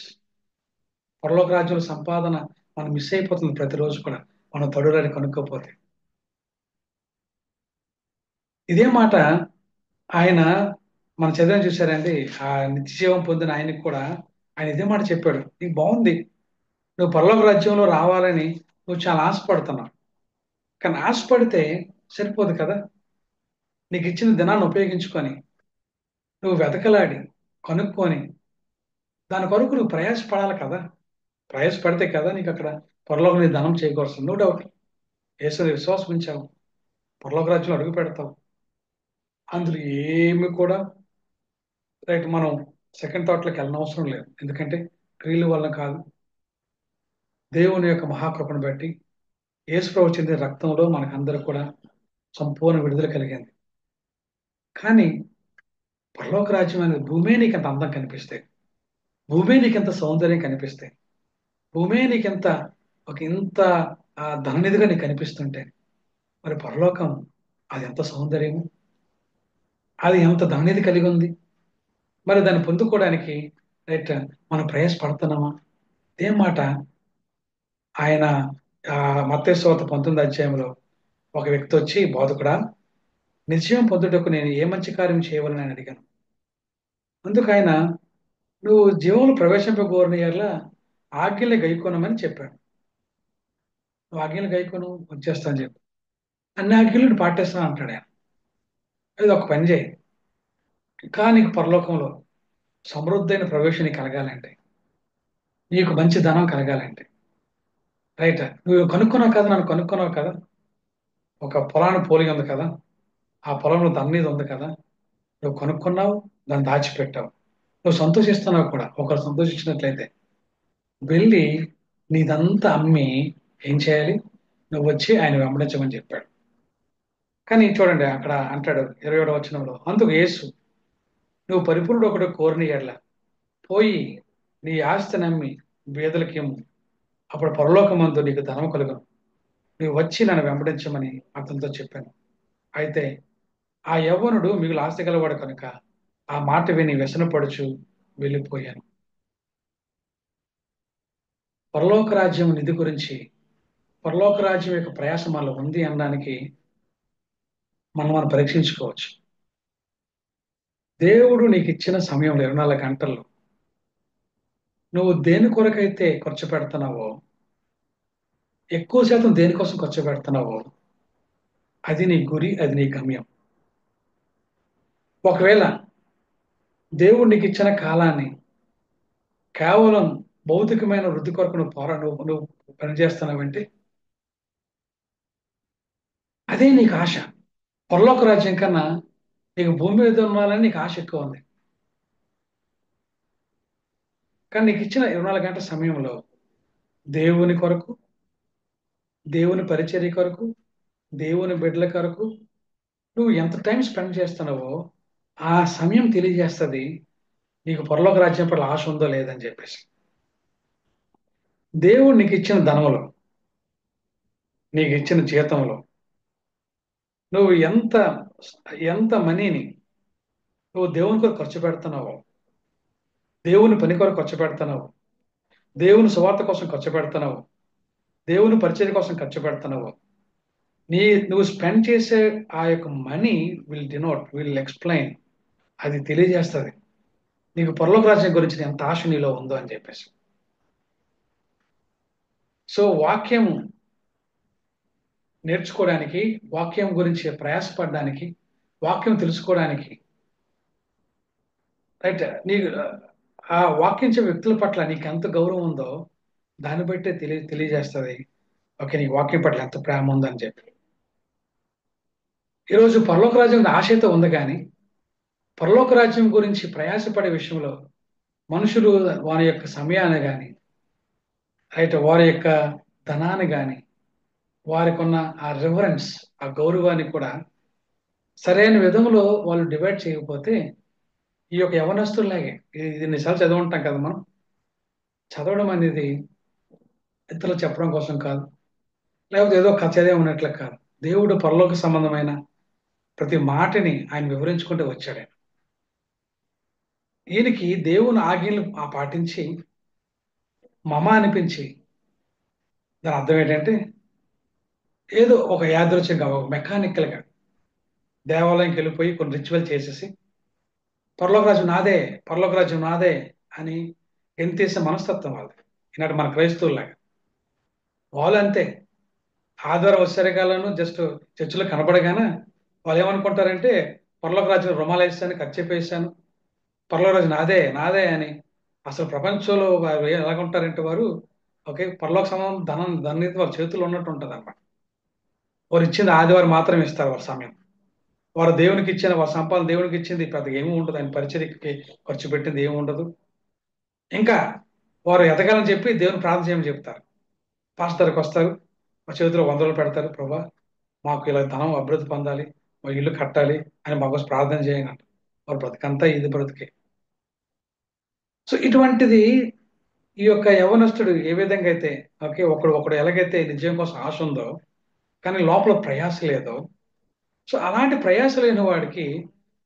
పరలోక రాజ్యంలో సంపాదన మనం మిస్ అయిపోతుంది ప్రతిరోజు కూడా, మనం తడురాని కనుక్కోపోతే. ఇదే మాట ఆయన మనం చదివాం చూసారండి, ఆ నిత్య జీవం పొందిన ఆయనకి కూడా ఆయన ఇదే మాట చెప్పాడు. నీకు బాగుంది, నువ్వు పరలోక రాజ్యంలో రావాలని నువ్వు చాలా ఆశపడుతున్నావు. కానీ ఆశపడితే సరిపోదు కదా. నీకు ఇచ్చిన దినాన్ని ఉపయోగించుకొని నువ్వు వెతకలాడి కనుక్కొని దాని కొరకు నువ్వు ప్రయాసపడాలి కదా. ప్రయాసపడితే కదా నీకు అక్కడ పరలోక నీ ధనం చేకూరుస్తుంది. నో డౌట్, యేసుని విశ్వాసం ఉంచావు, పరలోక రాజ్యంలో అడుగు పెడతావు. అందులో ఏమి కూడా రైట్ మనం సెకండ్ థాట్లోకి వెళ్ళనవసరం లేదు. ఎందుకంటే క్రియల వల్ల కాదు, దేవుని యొక్క మహాకృపను బట్టి యేసు ప్రభు చెందిన రక్తంలో మనకందరూ కూడా సంపూర్ణ విడుదల కలిగింది. కానీ పరలోక రాజ్యం అనేది భూమే నీకు ఎంత అందం కనిపిస్తే, భూమే నీకు ఎంత సౌందర్యం కనిపిస్తే, భూమే నీకు ఎంత ఇంత ధననిధిగా నీకు కనిపిస్తుంటే, మరి పరలోకం అది ఎంత సౌందర్యము, అది ఎంత ధననిధి కలిగి ఉంది. మరి దాన్ని పొందుకోవడానికి రైట్ మనం ప్రయాసపడుతున్నామా? ఇదే మాట ఆయన మత్తయి సువార్త 19వ అధ్యాయంలో ఒక వ్యక్తి వచ్చి, బోధకుడా, నిత్యం పొందుటకు నేను ఏ మంచి కార్యం చేయవలని అని అడిగాను. అందుకు ఆయన, నువ్వు జీవంలో ప్రవేశింపగోరిన యెడల ఆజ్ఞల్ని గైకొనమని చెప్పాడు. నువ్వు ఆజ్ఞలు గైకొను, వచ్చేస్తా అని చెప్పి అన్ని ఆజ్ఞలను పాటిస్తాను అంటాడు ఆయన. ఇది ఒక పని చేయి, కానీ నీకు పరలోకంలో సమృద్ధైన ప్రవేశం నీకు కలగాలంటే, నీకు మంచి ధనం కలగాలంటే, రైట్, నువ్వు కనుక్కున్నావు కదా, నన్ను కనుక్కున్నావు కదా, ఒక పొలాన్ని పోలి ఉంది కదా, ఆ పొలంలో ధననిధి ఉంది కదా, నువ్వు కొనుక్కున్నావు, దాన్ని దాచిపెట్టావు, నువ్వు సంతోషిస్తున్నావు కూడా. ఒకరు సంతోషించినట్లయితే వెళ్ళి నీదంతా అమ్మి ఏం చేయాలి, నువ్వు వచ్చి ఆయన వెంబడించమని చెప్పాడు. కానీ చూడండి అక్కడ అంటాడు 27వ వచనంలో, అందుకు యేసు, నువ్వు పరిపూర్ణుడు ఒకడు కోరిన యెడల పోయి నీ ఆస్తి నమ్మి బీదలకి ఇమ్ము, అప్పుడు పరలోకమందు నీకు ధనం కలుగును, నువ్వు వచ్చి నన్ను వెంబడించమని అతనితో చెప్పాను. అయితే ఆ యవ్వనుడు మిగులు ఆస్తి గలవాడు కనుక ఆ మాట విని వ్యసనపడుచు వెళ్ళిపోయాను. పరలోక రాజ్యం నిధి గురించి, పరలోక రాజ్యం యొక్క ప్రయాసం మనలో ఉంది అనడానికి మనం పరీక్షించుకోవచ్చు. దేవుడు నీకు ఇచ్చిన సమయంలో 24 గంటల్లో నువ్వు దేని కొరకైతే ఖర్చు పెడుతున్నావో, ఎక్కువ శాతం దేనికోసం ఖర్చు పెడుతున్నావో అది నీ గురి, అది నీ గమ్యం. ఒకవేళ దేవుడు నీకు ఇచ్చిన కాలాన్ని కేవలం భౌతికమైన వృద్ధి కొరకు నువ్వు పనిచేస్తున్నావంటే అదే నీకు ఆశ. పరలోక రాజ్యం కన్నా నీకు భూమి మీద ఉండాలని నీకు ఆశ ఎక్కువ ఉంది. కానీ నీకు ఇచ్చిన 24 గంటల సమయంలో దేవుని కొరకు, దేవుని పరిచర్య కొరకు, దేవుని బిడ్డల కొరకు నువ్వు ఎంత టైం స్పెండ్ చేస్తున్నావో ఆ సమయం తెలియజేస్తుంది నీకు పరలోక రాజ్యం పట్ల ఆశ ఉందో లేదని చెప్పేసి. దేవుడు నీకు ఇచ్చిన ధనంలో, నీకు ఇచ్చిన జీతంలో నువ్వు ఎంత ఎంత మనీని నువ్వు దేవుని కొరకు ఖర్చు పెడుతున్నావో, దేవుని పని కొరకు ఖర్చు పెడుతున్నావు, దేవుని సువార్త కోసం ఖర్చు పెడుతున్నావు, దేవుని పరిచర్య కోసం ఖర్చు పెడుతున్నావు, నువ్వు స్పెండ్ చేసే ఆ యొక్క మనీ విల్ ఎక్స్ప్లెయిన్, అది తెలియజేస్తుంది నీకు పరలోక రాజ్యం గురించి ఎంత ఆశ నీలో ఉందో అని చెప్పేసి. సో వాక్యం నేర్చుకోవడానికి, వాక్యం గురించి ప్రయాసపడడానికి, వాక్యం తెలుసుకోవడానికి రైట్ నీకు ఆ వాక్యించే వ్యక్తుల పట్ల నీకు ఎంత గౌరవం ఉందో దాన్ని బట్టే తెలియజేస్తుంది ఓకే నీకు వాక్యం పట్ల ఎంత ప్రేమ ఉందని చెప్పి. ఈరోజు పరలోక రాజ్యం ఆశ అయితే ఉంది, కానీ పరలోక రాజ్యం గురించి ప్రయాసపడే విషయంలో మనుషులు వారి యొక్క సమయాన్ని కానీ రైట్ వారి యొక్క ధనాన్ని కానీ వారికి ఉన్న ఆ రిఫరెన్స్, ఆ గౌరవాన్ని కూడా సరైన విధంలో వాళ్ళు డివైడ్ చేయకపోతే ఈ యొక్క యవనస్తుల్లాగే ఇది నిజాలు చదువుంటాం కదా మనం. చదవడం అనేది ఇతరులు చెప్పడం కోసం కాదు, లేకపోతే ఏదో కథ చదివే ఉన్నట్లు కాదు. దేవుడు పరలోక సంబంధమైన ప్రతి మాటని ఆయన వివరించుకుంటూ వచ్చాడు. ఈయనకి దేవుని ఆజ్ఞలు పాటించి మమ అనిపించి, దాని అర్థం ఏంటంటే ఏదో ఒక యాదృచ్ఛికంగా ఒక మెకానికల్ గా దేవాలయంకి వెళ్ళిపోయి కొన్ని రిచువల్ చేసేసి పరలోక రాజ్యం నాదే, పరలోక రాజ్యం నాదే అని ఎంతేసే మనస్తత్వం వాళ్ళది. ఈనాటి మన క్రైస్తవులాగా వాళ్ళు అంతే. ఆదివారం వచ్చేసరికాలను జస్ట్ చర్చిలో కనపడగానే వాళ్ళు ఏమనుకుంటారంటే పరలోక రాజ్యం రుమాలు వేసాను, ఖర్చు వేసాను, పరలోక రాజ్యం నాదే నాదే అని. అసలు ప్రపంచంలో వారు ఎలాగుంటారంటే వారు ఓకే పరలోక సంబంధం ధనం ధన్యత వారి చేతుల్లో ఉన్నట్టు ఉంటుంది అన్నమాట. వారు ఇచ్చింది ఆదివారం మాత్రమే ఇస్తారు వారి సమయం. వారు దేవునికి ఇచ్చిన వారి సంపాదన దేవునికి ఇచ్చింది పెద్దగా ఏమీ ఉండదు, ఆయన పరిచర్యకి ఖర్చు పెట్టింది ఏమి ఉండదు. ఇంకా వారు ఎదగాలని చెప్పి దేవుని ప్రార్థన చేయమని చెప్తారు. పాస్టర్ దగ్గరికి వస్తారు, మా చేతిలో వందలు పెడతారు, ప్రభా మాకు ఇలా ధనం అభివృద్ధి పొందాలి, మా ఇల్లు కట్టాలి అని మా కోసం ప్రార్థన చేయండి అంట. వారు బ్రతికంతా ఇది బ్రతికే. సో ఇటువంటిది ఈ యొక్క యవనస్తుడు ఏ విధంగా అయితే ఓకే ఒకడు ఒకడు ఎలాగైతే నిజం కోసం ఆశ ఉందో కానీ లోపల ప్రయాస లేదో, సో అలాంటి ప్రయాస లేని వాడికి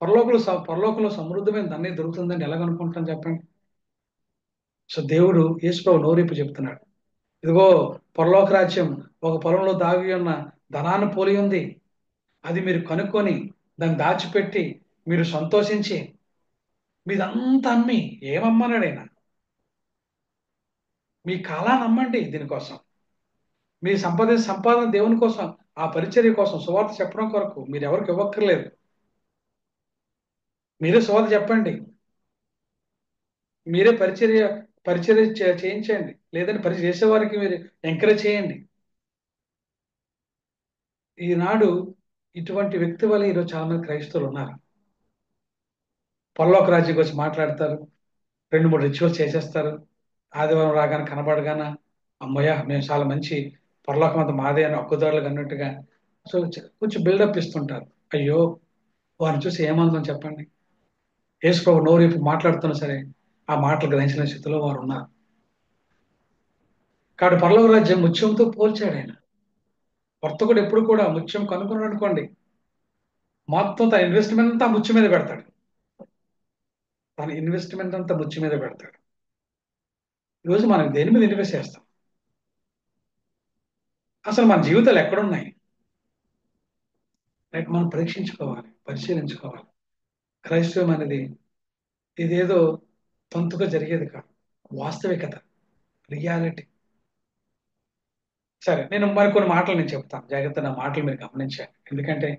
పరలోకంలో సమృద్ధమైన ధన్య దొరుకుతుందని ఎలాగనుకుంటాను చెప్పండి. సో దేవుడు యేసుప్రభు నోరిప్పి చెప్తున్నాడు, ఇదిగో పరలోక రాజ్యం ఒక పొలంలో దాగి ఉన్న ధనాన్ని పోలి ఉంది. అది మీరు కనుక్కొని దాన్ని దాచిపెట్టి మీరు సంతోషించి మీదంతా అమ్మి, ఏమమ్మన్నాడు ఆయన, మీ కాలాన్ని అమ్మండి దీనికోసం, మీ సంపాదన దేవుని కోసం, ఆ పరిచర్య కోసం, సువార్త చెప్పడం కొరకు మీరు ఎవరికి ఇవ్వక్కర్లేదు. మీరే సువార్త చెప్పండి, మీరే పరిచర్య చేయించండి, లేదంటే పరిచయం చేసేవారికి మీరు ఎంకరేజ్ చేయండి. ఈనాడు ఇటువంటి వ్యక్తి వల్ల ఈరోజు చాలా మంది క్రైస్తవులు ఉన్నారు. పరలోక రాజ్యం గురించి మాట్లాడతారు, రెండు మూడు రిచువల్స్ చేసేస్తారు, ఆదివారం రాగానే కనబడగానే అమ్మయ్య మేము చాలా మంచి పరలోకం అంతా మాదే అని ఒక్కదారులకు అన్నట్టుగా సో కొంచెం బిల్డప్ ఇస్తుంటారు. అయ్యో వారిని చూసి ఏమందాం చెప్పండి. యేసుప్రభు నోరు ఇప్పుడు మాట్లాడుతున్నా సరే ఆ మాటలు గ్రహించిన స్థితిలో వారు ఉన్నారు. కాబట్టి పరలోక రాజ్యం ముత్యంతో పోల్చాడు ఆయన. వర్తకుడు ఎప్పుడు కూడా ముత్యం కనుక్కున్నాడు అనుకోండి, మొత్తం తన ఇన్వెస్ట్మెంట్ అంతా ఆ ముత్యం మీద పెడతాడు. తన ఇన్వెస్ట్మెంట్ అంతా ముత్యం మీద పెడతాడు. ఈరోజు మనం దేని మీద ఇన్వెస్ట్ చేస్తాం? అసలు మన జీవితాలు ఎక్కడున్నాయి? రైట్, మనం పరీక్షించుకోవాలి, పరిశీలించుకోవాలి. క్రైస్తవం అనేది ఇదేదో తంతుగా జరిగేది కాదు, వాస్తవికత, రియాలిటీ. సరే, నేను మరికొన్ని మాటలు నేను చెప్తాను, జాగ్రత్త నా మాటలు మీరు గమనించాలి. ఎందుకంటే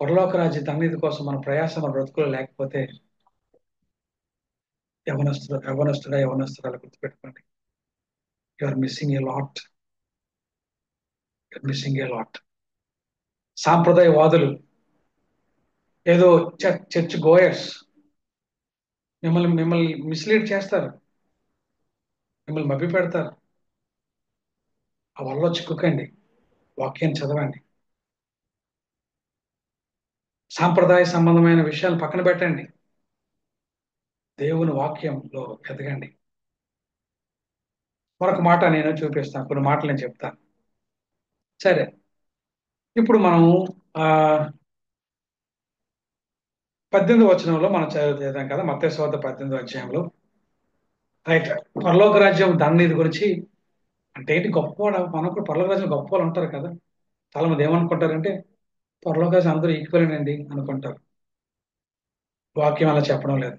పరలోక రాజ్య తన్నిధి కోసం మన ప్రయాసం మన బ్రతుకులో లేకపోతే యవనస్తుడా గుర్తుపెట్టుకోండి, you are missing a lot, missing a lot. సాంప్రదాయవాదులు, ఏదో చర్చ్ గోయర్స్ మిమ్మల్ని మిస్లీడ్ చేస్తారు, మిమ్మల్ని మభ్య పెడతారు. ఆ వల్ల చిక్కుకండి, వాక్యాన్ని చదవండి, సాంప్రదాయ సంబంధమైన విషయాలు పక్కన పెట్టండి, దేవుని వాక్యంలో ఎదగండి. మరొక మాట నేను చూపిస్తాను, కొన్ని మాటలు నేను చెప్తాను. సరే, ఇప్పుడు మనం ఆ 18వ వచనంలో మనం చదివాం కదా, మత్తయి సువార్త 18వ అధ్యాయంలో. రైట్, పరలోక రాజ్యం ధన్యత గురించి అంటే ఏంటి, గొప్పవాడు మనం కూడా పరలోక రాజ్యం గొప్ప వాళ్ళు ఉంటారు కదా. చాలా మంది ఏమనుకుంటారంటే పరలోక రాజ్యం అందరూ ఈక్వల్ అండి అనుకుంటారు. వాక్యం అలా చెప్పడం లేదు,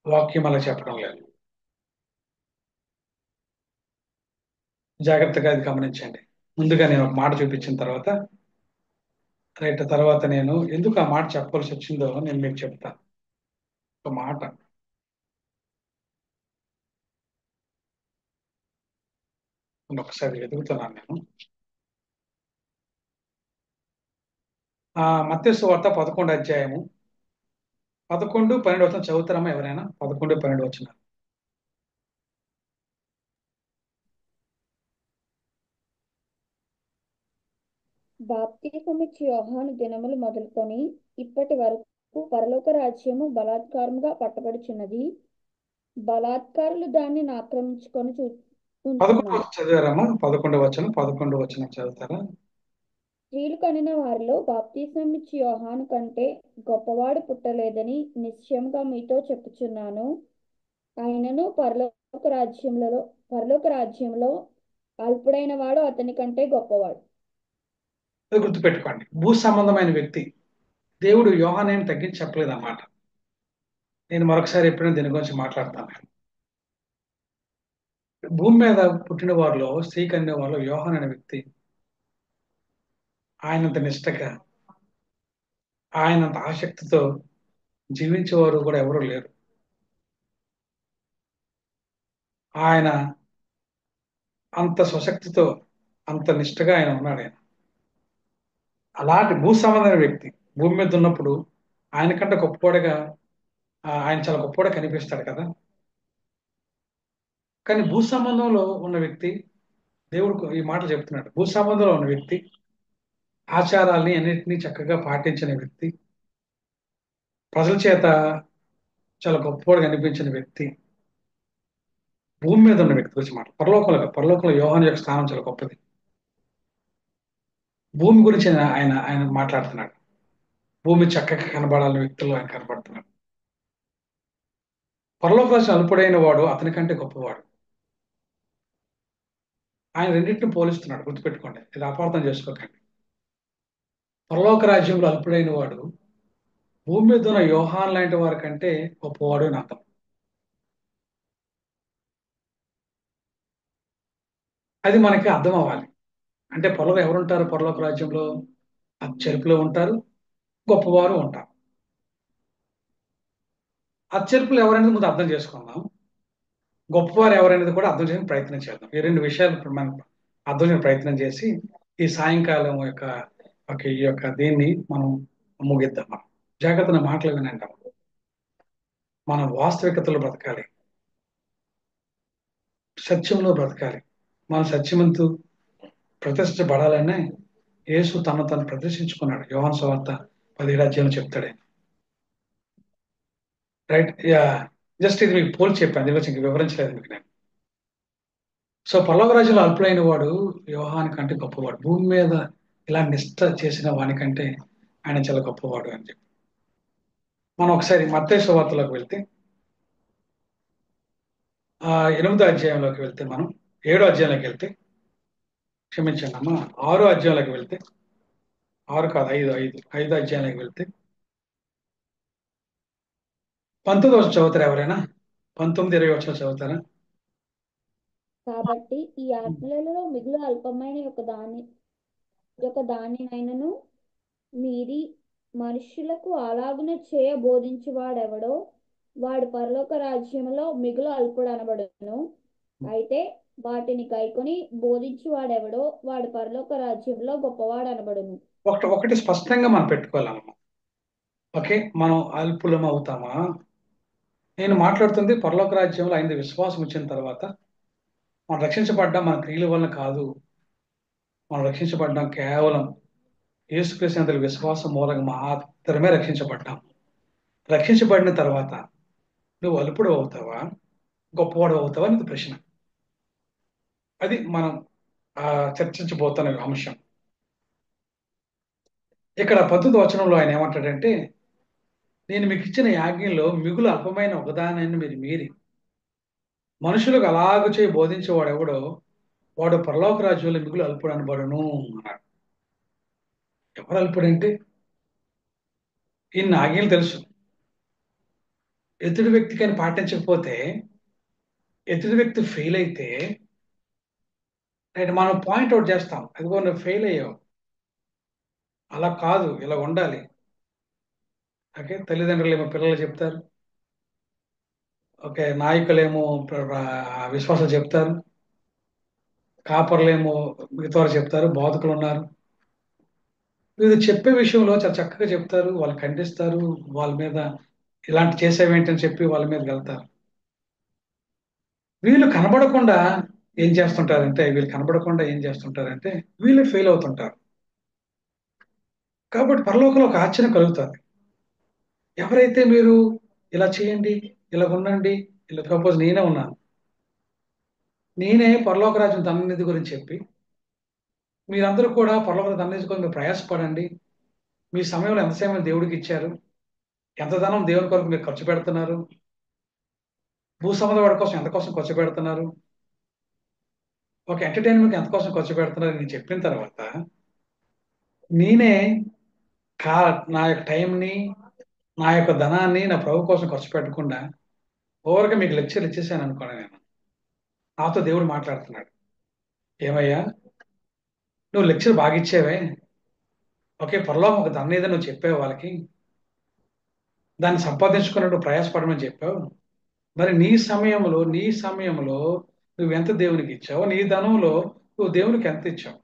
వాక్యం అలా చెప్పడం లేదు. జాగ్రత్తగా అది గమనించండి. ముందుగా నేను ఒక మాట చూపించిన తర్వాత రైట్, తర్వాత నేను ఎందుకు ఆ మాట చెప్పవలసి వచ్చిందో నేను మీకు చెప్తాను. ఒక మాట ఒకసారి వెతుకుతున్నాను నేను. మత్తయి సువార్త 11 అధ్యాయము 11, 12 వచనం చదువుతారమ్మా ఎవరైనా? 11, 12 వచనం. బాప్తిసమిచ్చు యోహాను దినములు మొదలుకొని ఇప్పటి వరకు పరలోక రాజ్యము బలాత్కారముగా పట్టబడుచున్నది, బలాత్కారులు దానిని ఆక్రమించుకొని 11 ఉంటున్నారు. వచనం చదివారమ్మా? 11 వచనం చదువుతారా? స్త్రీలు కనిన వారిలో బాప్తిసమిచ్చి యోహాను కంటే గొప్పవాడు పుట్టలేదని నిశ్చయంగా మీతో చెప్పుచున్నాను. ఆయనను పరలోక రాజ్యంలో అల్పుడైన వాడు అతని కంటే గొప్పవాడు. అది గుర్తుపెట్టుకోండి. భూ సంబంధమైన వ్యక్తి. దేవుడు యోహానేమి తగ్గించి చెప్పలేదు అన్నమాట. నేను మరొకసారి ఎప్పుడైనా దీని గురించి మాట్లాడతాను. భూమి మీద పుట్టిన వారిలో, స్త్రీ కన్య వారిలో యోహాన్ అనే వ్యక్తి ఆయనంత నిష్టగా, ఆయనంత ఆసక్తితో జీవించేవారు కూడా ఎవరూ లేరు. ఆయన అంత స్వశక్తితో, అంత నిష్టగా ఆయన ఉన్నాడు. ఆయన అలాంటి భూ సంబంధమైన వ్యక్తి భూమి మీద ఉన్నప్పుడు ఆయన కంటే గొప్పవాడుగా ఆయన చాలా గొప్పవాడుగా కనిపిస్తాడు కదా. కానీ భూ సంబంధంలో ఉన్న వ్యక్తి, దేవుడు ఈ మాటలు చెప్తున్నాడు. భూ సంబంధంలో ఉన్న వ్యక్తి ఆచారాల్ని అన్నిటినీ చక్కగా పాటించిన వ్యక్తి, ప్రజల చేత చాలా గొప్పవాడుగా కనిపించిన వ్యక్తి, భూమి మీద ఉన్న వ్యక్తి గురించి మాట. పరలోకంలో యోహాను యొక్క స్థానం చాలా గొప్పది. భూమి గురించి ఆయన ఆయన మాట్లాడుతున్నాడు. భూమి చక్కగా కనబడాలని వ్యక్తుల్లో ఆయన కనబడుతున్నాడు. పరలోక రాజ్యం అల్పుడైన వాడు అతని కంటే గొప్పవాడు. ఆయన రెండింటిని పోలిస్తున్నాడు. గుర్తుపెట్టుకోండి, ఇది అపార్థం చేసుకోకండి. పరలోక రాజ్యంలో అల్పుడైన వాడు భూమి మీద ఉన్న యోహాన్ లాంటి వారి కంటే గొప్పవాడు అని అర్థం. అది మనకి అర్థం అవ్వాలి. అంటే ఎవరుంటారు పరలోక రాజ్యంలో? అత్యల్పులు ఉంటారు, గొప్పవారు ఉంటారు. అత్యల్పులు ఎవరనేది ముందు అర్థం చేసుకుందాం. గొప్పవారు ఎవరనేది కూడా అర్థం చేయడానికి ప్రయత్నం చేద్దాం. ఈ రెండు విషయాలు ఇప్పుడు మనం అర్థం చేయడానికి ప్రయత్నం చేసి ఈ సాయంకాలం ఈ యొక్క దీన్ని మనం ముగిద్దాం. మనం జాగ్రత్తగా మాటలు వినండి. మనం వాస్తవికతలో బ్రతకాలి, సత్యంలో బ్రతకాలి. మన సత్యమంతు ప్రతిష్ఠించబడాలనే యేసు తను ప్రదర్శించుకున్నాడు. యోహాను సువార్త 17వ అధ్యాయంలో చెప్తాడు. రైట్. జస్ట్ ఇది మీకు పోల్చి చెప్పాను, దీని గురించి వివరించలేదు మీకు నేను. సో పరలోక రాజ్యంలో అల్పులైన వాడు యోహాను కంటే గొప్పవాడు. భూమి మీద ఇలా నిష్ఠ చేసిన వానికంటే ఆయన చాలా గొప్పవాడు అని చెప్పి. మనం ఒకసారి మత్తయి సువార్తలోకి వెళ్తే 8వ అధ్యాయంలోకి వెళ్తే, మనం 7వ అధ్యాయంలోకి వెళ్తే, క్షమించండి అమ్మా, 6వ అధ్యాయంలోకి వెళ్తే, 6 కాదు 5 అధ్యాయంలోకి వెళ్తే 19 వచ్చి చదువుతారా ఎవరైనా? 19, 20 వచ్చి చదువుతారా? కాబట్టి ఈ ఆజ్ఞలలో మిగులు అల్పమైన యొక్క దానినైనను మీరి మనుష్యులకు అలాగున చేయ బోధించువాడెవడో వాడు పరలోక రాజ్యంలో మిగులు అల్పుడు అనబడును. అయితే వాటిని గైకొని బోధించువాడెవడో వాడు పరలోక రాజ్యంలో గొప్పవాడు అనబడును. ఒకటి స్పష్టంగా మనం పెట్టుకోవాలమ్మా. ఓకే, మనం అల్పులం అవుతామా? నేను మాట్లాడుతుంది పరలోక రాజ్యంలో ఆయన విశ్వాసం వచ్చిన తర్వాత మనం రక్షించబడ్డాం మన క్రియల వలన కాదు. మనం రక్షించబడ్డాం కేవలం యేసుక్రీస్తు విశ్వాసం మూలంగా మాత్రమే రక్షించబడ్డాం. రక్షించబడిన తర్వాత నువ్వు అల్పుడు అవుతావా, గొప్పవాడు అవుతావా అనేది ప్రశ్న. అది మనం చర్చించబోతున్న అంశం. ఇక్కడ 19వ వచనంలో ఆయన ఏమంటాడంటే, నేను మీకు ఇచ్చిన యాజ్ఞల్లో మిగులు అల్పమైన ఒకదానాన్ని మీరు మీరి మనుషులకు అలాగ చేయి బోధించేవాడు ఎవడో వాడు పరలోక రాజ్యంలో మిగులు అల్పుడు అనబడును అన్నాడు. ఎవరు అల్పుడంటే, ఇన్ని ఆజ్ఞలు తెలుసు, ఎదుటి వ్యక్తికి అని పాటించకపోతే, ఎదుటి వ్యక్తి ఫెయిల్ అయితే రైట్ మనం పాయింట్అవుట్ చేస్తాం, అదిగో నువ్వు ఫెయిల్ అయ్యావు, అలా కాదు ఇలా ఉండాలి. ఓకే, తల్లిదండ్రులు ఏమో పిల్లలు చెప్తారు, ఓకే, నాయకులేమో విశ్వాసాలు చెప్తారు, కాపర్లేమో మిగతా వారు చెప్తారు, బోధకులు ఉన్నారు, వీళ్ళు చెప్పే విషయంలో చాలా చక్కగా చెప్తారు, వాళ్ళు ఖండిస్తారు, వాళ్ళ మీద ఇలాంటి చేసేవేంటని చెప్పి వాళ్ళ మీద వెళ్తారు. వీళ్ళు కనబడకుండా ఏం చేస్తుంటారంటే వీళ్ళు ఫెయిల్ అవుతుంటారు. కాబట్టి పరలోకంలో ఒక ఆశ్చర్యం కలుగుతుంది. ఎవరైతే మీరు ఇలా చేయండి, ఇలా ఉండండి, ఇలా సపోజ్ నేనే ఉన్నాను, నేనే పరలోక రాజ్యం ధననిధి గురించి చెప్పి మీరందరూ కూడా పరలోక దండించుకొని మీరు ప్రయాసపడండి. మీ సమయంలో ఎంత సమయం దేవుడికి ఇచ్చారు? ఎంత ధనం దేవుని కొరకు మీరు ఖర్చు పెడుతున్నారు? భూ సంబంధ వాడి కోసం ఎంత కోసం ఖర్చు పెడుతున్నారు? ఒక ఎంటర్టైన్మెంట్ ఎంత కోసం ఖర్చు పెడుతున్నారు నేను చెప్పిన తర్వాత నేనే కా నా యొక్క టైంని, నా యొక్క ధనాన్ని నా ప్రభు కోసం ఖర్చు పెట్టకుండా ఓవర్గా మీకు లెక్చర్ ఇచ్చేసాను అనుకోండి. నేను నాతో దేవుడు మాట్లాడుతున్నాడు. ఏమయ్యా, నువ్వు లెక్చర్ బాగా ఇచ్చావే, ఓకే, పరలోకం ఒక ధనం ఏదో నువ్వు చెప్పావు వాళ్ళకి, దాన్ని సంపాదించుకున్నట్టు ప్రయాసపడమని చెప్పావు. మరి నీ సమయంలో నువ్వెంత దేవునికి ఇచ్చావు? నీ ధనంలో నువ్వు దేవునికి ఎంత ఇచ్చావు?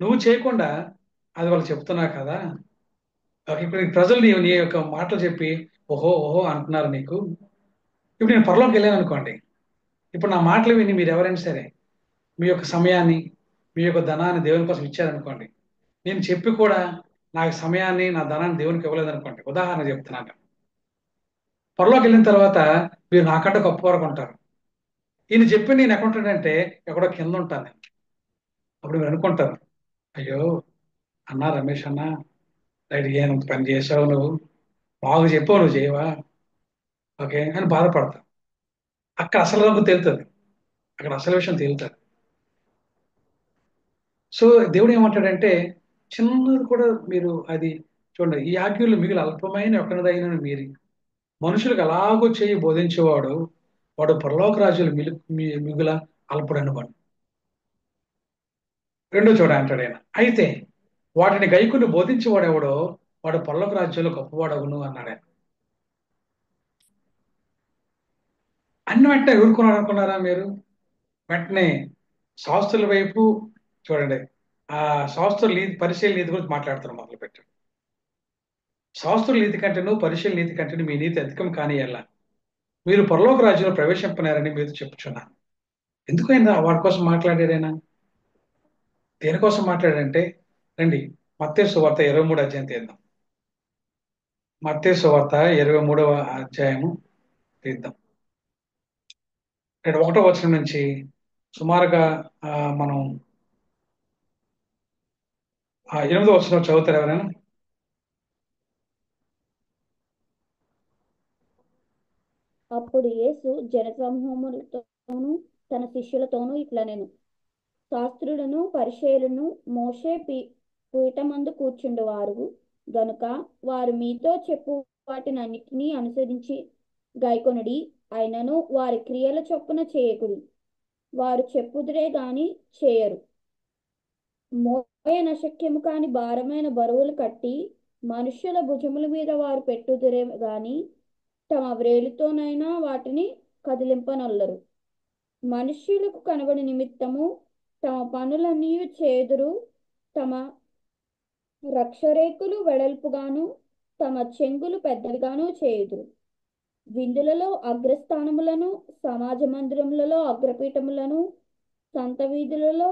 నువ్వు చేయకుండా అది వాళ్ళు చెప్తున్నావు కదా. ఓకే, ఇప్పుడు ఈ ప్రజలు నీ యొక్క మాటలు చెప్పి ఓహో ఓహో అంటున్నారు నీకు. ఇప్పుడు నేను పరలోకి వెళ్ళాను అనుకోండి. ఇప్పుడు నా మాటలు విని మీరు ఎవరైనా సరే మీ యొక్క సమయాన్ని, మీ యొక్క ధనాన్ని దేవుని కోసం ఇచ్చారనుకోండి. నేను చెప్పి కూడా నాకు సమయాన్ని, నా ధనాన్ని దేవునికి ఇవ్వలేదనుకోండి, ఉదాహరణ చెప్తున్నాను. పరలోకి వెళ్ళిన తర్వాత మీరు నాకంటే గొప్ప వరకు ఉంటారు. ఈయన చెప్పి నేను ఎక్కడ ఉంటానంటే ఎక్కడో కింద ఉంటాను నేను. అప్పుడు మీరు అనుకుంటారు, అయ్యో అన్నా రమేష్ అన్న, రైట్, ఏనంత పని చేసావు నువ్వు, బాగా చెప్పావు, నువ్వు చేయవా, ఓకే అని బాధపడతావు. అక్కడ అసలు రంగు తేలుతుంది, అక్కడ అసలు విషయం తేలుతుంది. సో దేవుడు ఏమంటాడంటే చిన్నది కూడా మీరు అది చూడండి, ఈ ఆజ్ఞలు మిగిలిన అల్పమైన ఒక్కరిదైన మీరు మనుషులకు అలాగూ చేయి బోధించేవాడు వాడు పరలోక రాజ్యాలు మిగుల అల్పుడను వాడు. రెండో చోట అంటాడు ఆయన, అయితే వాటిని గైకుని బోధించేవాడు ఎవడో వాడు పరలోక రాజ్యంలో గొప్పవాడవును అన్నాడు ఆయన. అన్ని వెంటనే ఊరుకున్నాడు అనుకున్నారా మీరు? వెంటనే శాస్త్రుల వైపు చూడండి. ఆ శాస్త్రుల నీతి పరిశీలన నీతి గురించి మాట్లాడుతున్నాం మొదలుపెట్టాడు. శాస్త్రుల నీతి కంటేను పరిశీలన నీతి కంటేను మీ నీతి అధికం కానియల్లా మీరు పరలోక రాజ్యంలో ప్రవేశింపనారని మీతో చెప్పుచున్నాను. ఎందుకైనా వాడి కోసం మాట్లాడారైనా? దేనికోసం మాట్లాడంటే రండి, మత్తయి సువార్త 23 అధ్యాయం తీద్దాం. మత్తయి సువార్త 23వ అధ్యాయము తీద్దాం. 1వ వచనం నుంచి సుమారుగా మనం 8వ వచనం చదువుతారు ఎవరైనా? అప్పుడు యేసు జనసమూహములతోనూ తన శిష్యులతోనూ ఇట్లనెను, శాస్త్రులను పరిసయ్యులను మోషే పీఠమందు కూర్చుండువారు గనుక వారు మీతో చెప్పు వాటినన్నిటినీ అనుసరించి గైకొనుడి, అయినను వారి క్రియల చొప్పున చేయకుడి. వారు చెప్పుదురే గాని చేయరు. మోయనశక్యము కాని భారమైన బరువులు కట్టి మనుష్యుల భుజముల మీద వారు పెట్టుదురే గాని తమ వ్రేలితోనైనా వాటిని కదిలింపనొల్లరు. మనుష్యులకు కనబడి నిమిత్తము తమ పనులన్నీ చేదురు, తమ రక్షరేకులు వెడల్పుగాను తమ చెంగులు పెద్దవిగాను చేయుదురు. విందులలో అగ్రస్థానములను, సమాజ మందిరములలో అగ్రపీఠములను, సంత వీధులలో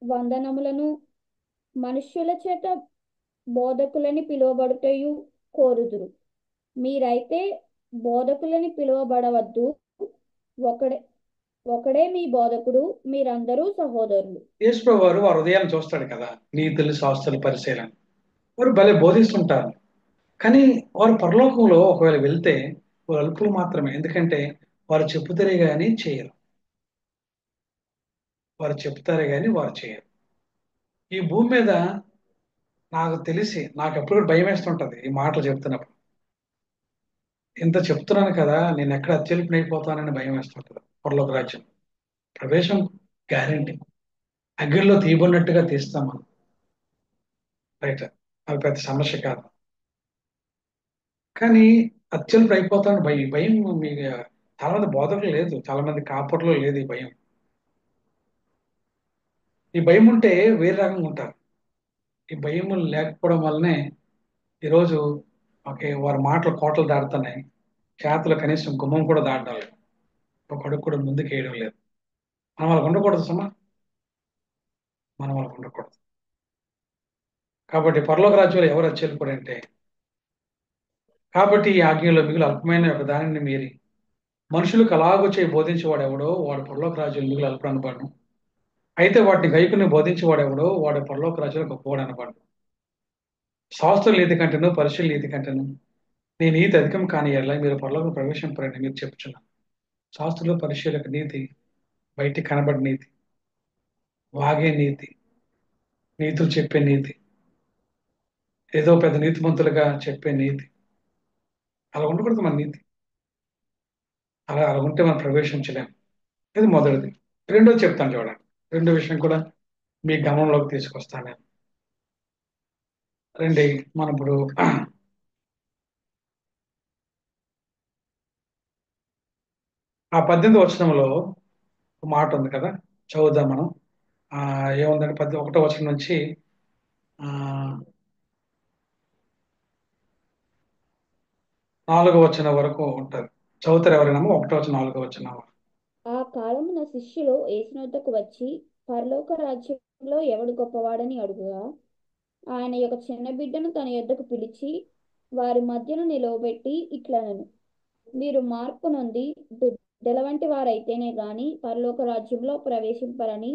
వందనములను, మనుష్యుల చేత బోధకులని పిలువబడుటయు కోరుదురు. మీరైతే బోధకులని పిలువబడవద్దు, ఒకడే ఒకడే మీ బోధకుడు, మీరందరూ సహోదరులు. యేసుప్రభు వారు వారి హృదయాన్ని చూస్తాడు కదా, నీతులు శాస్త్రుల పరిశీలన వారు భలే బోధిస్తుంటారు. కానీ వారు పరలోకంలో ఒకవేళ వెళ్తే వారు అల్పులు మాత్రమే. ఎందుకంటే వారు చెప్పుతారే గాని చేయరు. వారు చెప్తారే గాని వారు చేయరు. ఈ భూమి మీద నాకు తెలిసి నాకు ఎప్పుడు కూడా భయం వేస్తుంటది ఈ మాటలు చెప్తున్నప్పుడు. ఇంత చెప్తున్నాను కదా, నేను ఎక్కడ అత్యల్పునైపోతానని భయం వేస్తుంటది. పరలోక రాజ్యం ప్రవేశం గ్యారెంటీ, అగ్గిలో తీయబడినట్టుగా తీస్తాం మనం. రైట్, అది పెద్ద సమస్య కాదు. కానీ అత్యల్పుడు అయిపోతాను భయం భయం మీ చాలా మంది బోధకులు లేదు, చాలా మంది కాపర్లు లేదు ఈ భయం. ఈ భయం ఉంటే వేరే రకంగా ఉంటారు. ఈ భయం లేకపోవడం వల్లనే ఈరోజు ఓకే వారి మాటలు కోటలు దాడుతున్నాయి, చేతులు కనీసం గుమ్మం కూడా దాటడం లేదు, ఒక అడుగు కూడా ముందుకు వేయడం లేదు. మనం వాళ్ళకు ఉండకూడదు సుమా, మనం వాళ్ళకు ఉండకూడదు. కాబట్టి పరలోక రాజ్యంలో ఎవరు అత్యల్పుడు అంటే, కాబట్టి ఈ ఆజ్ఞలో మిగులు అల్పమైన ఒక దానిని మనుషులకు అలాగూ చేయి బోధించేవాడు ఎవడో వాడు పరలోక రాజ్యం మిగులు అల్పుడు అనబడను. అయితే వాటిని గైకుని బోధించేవాడెవడో వాడు పరలోక రాజ్యంలో గొప్పవాడు అనబడు. శాస్త్రుల నీతి కంటేను పరిశీల నీతి కంటేను నీ నీతి అధికం కాని ఎడల మీరు పరలోక ప్రవేశింపరని మీరు చెప్పుచున్నాను. శాస్త్రులు పరిశీలక నీతి, బయటికి కనబడి నీతి, వాగే నీతి, నీతులు చెప్పే నీతి, ఏదో పెద్ద నీతిమంతులుగా చెప్పే నీతి, అలా ఉండకూడదు మన నీతి. అలా అలా ఉంటే మనం ప్రవేశించలేము. ఇది మొదటిది. రెండోది చెప్తాను చూడండి. రెండో విషయం కూడా మీ గమనంలోకి తీసుకొస్తాను నేను. రండి, మనం ఇప్పుడు ఆ 18వ వచనంలో ఒక మాట ఉంది కదా, చదువుదాం మనం. ఆ ఏముందంటే 11వ వచనం నుంచి ఆ 4వ వచనం వరకు ఉంటది. చదువుతారు ఎవరైనా? 1వ వచనం 4వ వచనం. ఆ కాలమున శిష్యులు యేసునొద్దకు వచ్చి పరలోక రాజ్యంలో ఎవడు గొప్పవాడని అడుగుగా ఆయన యొక్క చిన్న బిడ్డను తన యొద్దకు పిలిచి వారి మధ్యన నిలవబెట్టి ఇట్లనెను, మీరు మార్పు నొంది బిడ్డల వంటి వారైతేనే గాని పరలోక రాజ్యంలో ప్రవేశింపరని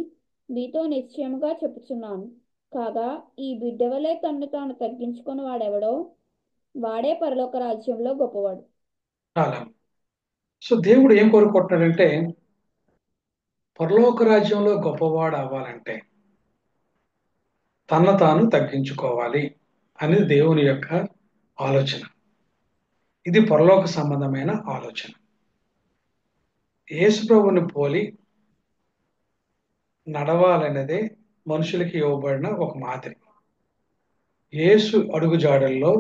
మీతో నిశ్చయముగా చెప్పుచున్నాను. కాగా ఈ బిడ్డ వలె తన్ను తాను తగ్గించుకుని వాడెవడో వాడే పరలోక రాజ్యంలో గొప్పవాడు. చాలా. సో దేవుడు ఏం కోరుకుంటున్నాడంటే, పరలోక రాజ్యంలో గొప్పవాడు అవ్వాలంటే తన తాను తగ్గించుకోవాలి అనేది దేవుని యొక్క ఆలోచన. ఇది పరలోక సంబంధమైన ఆలోచన. యేసు ప్రభువుని పోలి నడవాలనేదే మనుషులకి ఇవ్వబడిన ఒక మాదిరి. యేసు అడుగుజాడల్లో,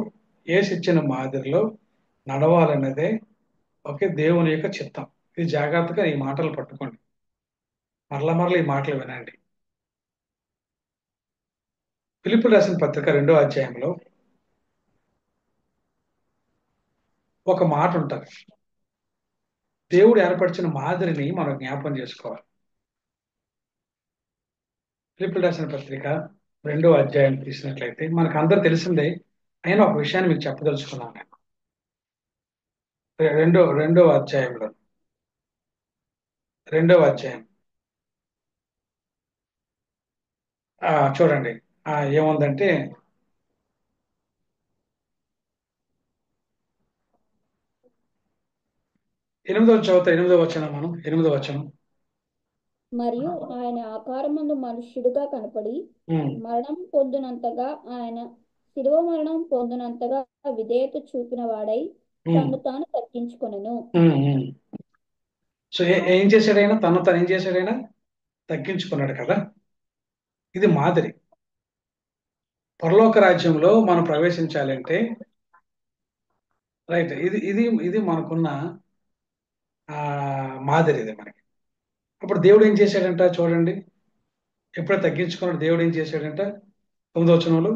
యేసు ఇచ్చిన మాదిరిలో నడవాలన్నదే ఒకే దేవుని యొక్క చిత్తం. ఇది జాగ్రత్తగా ఈ మాటలు పట్టుకోండి. మరల మరల ఈ మాటలు వినండి. ఫిలిప్పులు రాసిన పత్రిక 2వ అధ్యాయంలో ఒక మాట ఉంటుంది. దేవుడు ఏర్పరిచిన మాదిరిని మనం జ్ఞాపకం చేసుకోవాలి. ఫిలిప్పులు రాసిన పత్రిక 2వ అధ్యాయం తీసినట్లయితే మనకు అందరూ తెలిసిందే, అయినా ఒక విషయాన్ని మీకు చెప్పదలుచుకున్నాను నేను. రెండవ అధ్యాయంలో, 2వ అధ్యాయం చూడండి. ఏముందంటే చదువుతా 8వ వచనం, మనం 8వ వచనం. మరియు ఆయన ఆకారమందు మనుష్యుడుగా కనపడి ఉమ్, మరణం పొందినంతగా ఆయన శిలువ మరణం పొందినంతగా విధేయత చూపిన వాడై ఉమ్, తన్ను తాను తగ్గించుకొనెను. ఉమ్. సో ఏం చేశాడైనా, తను ఏం చేశాడైనా తగ్గించుకున్నాడు కదా. ఇది మాదిరి. పరలోక రాజ్యంలో మనం ప్రవేశించాలంటే, రైట్, ఇది ఇది ఇది మనకున్న ఆ మాదిరి ఇది మనకి. అప్పుడు దేవుడు ఏం చేశాడంట చూడండి. ఎప్పుడో తగ్గించుకున్నాడు, దేవుడు ఏం చేశాడంట 9వ వచనంలో,